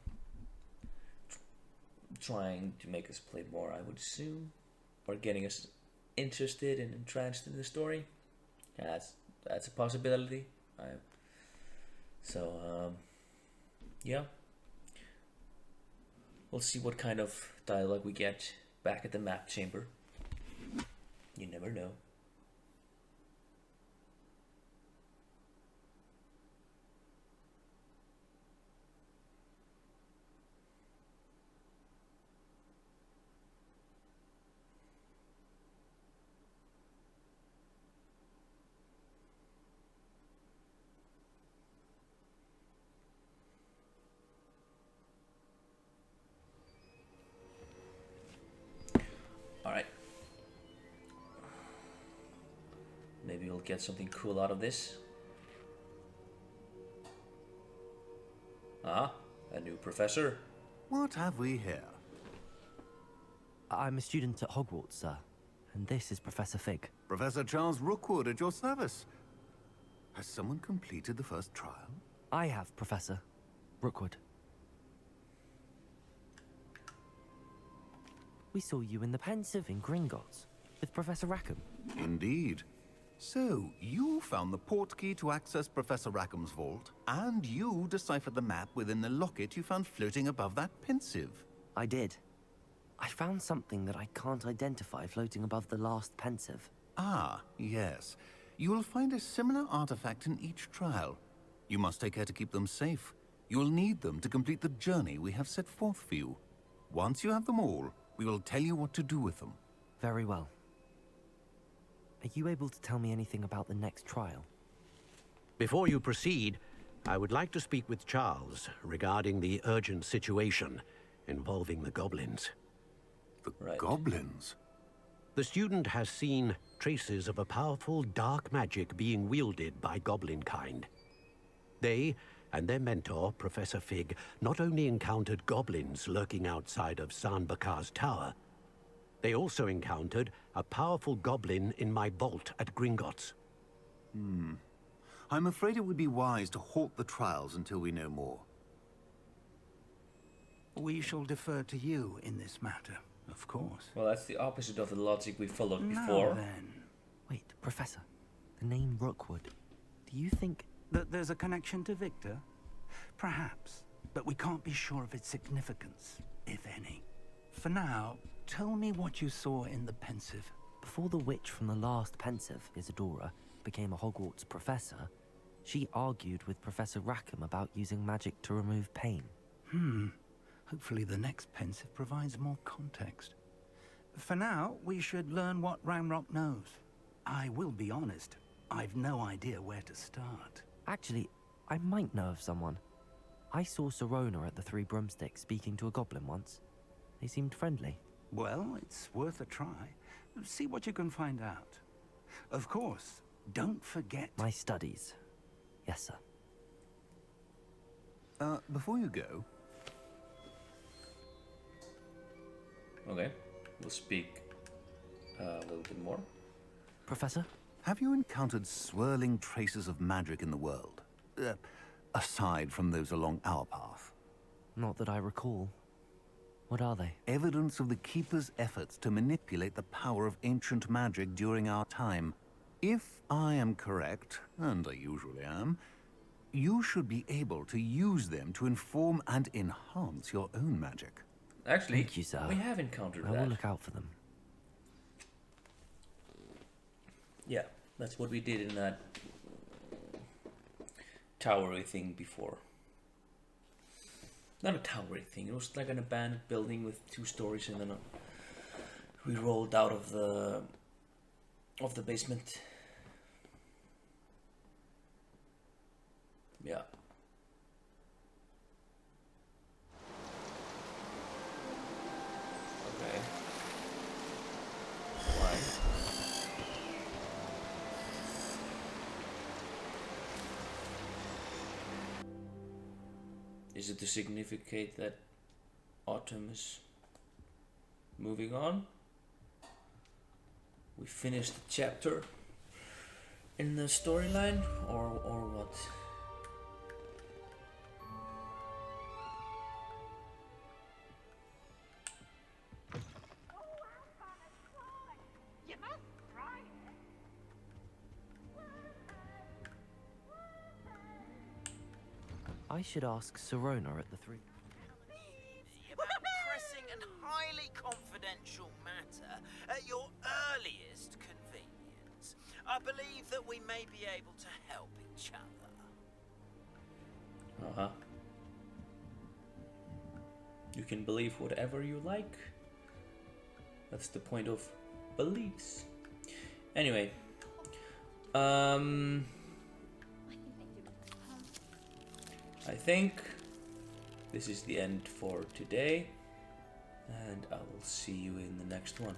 Trying to make us play more, I would assume. Or getting us interested and entranced in the story. Yeah, that's a possibility. Yeah. We'll see what kind of dialogue we get back at the map chamber. You never know. Alright. Maybe we'll get something cool out of this. Ah, a new professor. What have we here? I'm a student at Hogwarts, sir. And this is Professor Fig. Professor Charles Rookwood at your service. Has someone completed the first trial? I have, Professor Rookwood. We saw you in the Pensive in Gringotts with Professor Rackham. Indeed. So, you found the portkey to access Professor Rackham's vault, and you deciphered the map within the locket you found floating above that Pensive. I did. I found something that I can't identify floating above the last Pensive. Ah, yes. You will find a similar artifact in each trial. You must take care to keep them safe. You will need them to complete the journey we have set forth for you. Once you have them all, we will tell you what to do with them. Very well. Are you able to tell me anything about the next trial? Before you proceed, I would like to speak with Charles regarding the urgent situation involving the goblins. The goblins? The student has seen traces of a powerful dark magic being wielded by goblin kind. They and their mentor, Professor Fig, not only encountered goblins lurking outside of San Bakar's tower, they also encountered a powerful goblin in my vault at Gringotts. I'm afraid it would be wise to halt the trials until we know more. We shall defer to you in this matter, of course. Well, that's the opposite of the logic we followed Now before. then, Wait, Professor. The name Rookwood. Do you think... that there's a connection to Victor? Perhaps. but we can't be sure of its significance, if any. For now, tell me what you saw in the pensive. Before the witch from the last pensive, Isadora, became a Hogwarts professor, she argued with Professor Rackham about using magic to remove pain. Hopefully the next pensive provides more context. For now, we should learn what Ranrock knows. I will be honest, I've no idea where to start. Actually, I might know of someone. I saw Sirona at the Three Broomsticks speaking to a goblin once. They seemed friendly. Well, it's worth a try. See what you can find out. Of course, don't forget... My studies. Yes, sir. Before you go... Okay, we'll speak a little bit more. Professor? Have you encountered swirling traces of magic in the world? Aside from those along our path? Not that I recall. What are they? Evidence of the Keeper's efforts to manipulate the power of ancient magic during our time. If I am correct, and I usually am, you should be able to use them to inform and enhance your own magic. Actually, thank you, sir. We have encountered I that. will look out for them. Yeah, that's what we did in that towery thing before. Not a towery thing, it was like an abandoned building with 2 stories, and then we rolled out of the basement. Yeah. Okay. Why? Is it to significate that autumn is moving on? We finished the chapter in the storyline, or what? I should ask Sirona at the Three... About pressing and highly confidential matter at your earliest convenience. I believe that we may be able to help each other. Uh-huh. You can believe whatever you like. That's the point of beliefs. Anyway. I think this is the end for today, and I will see you in the next one.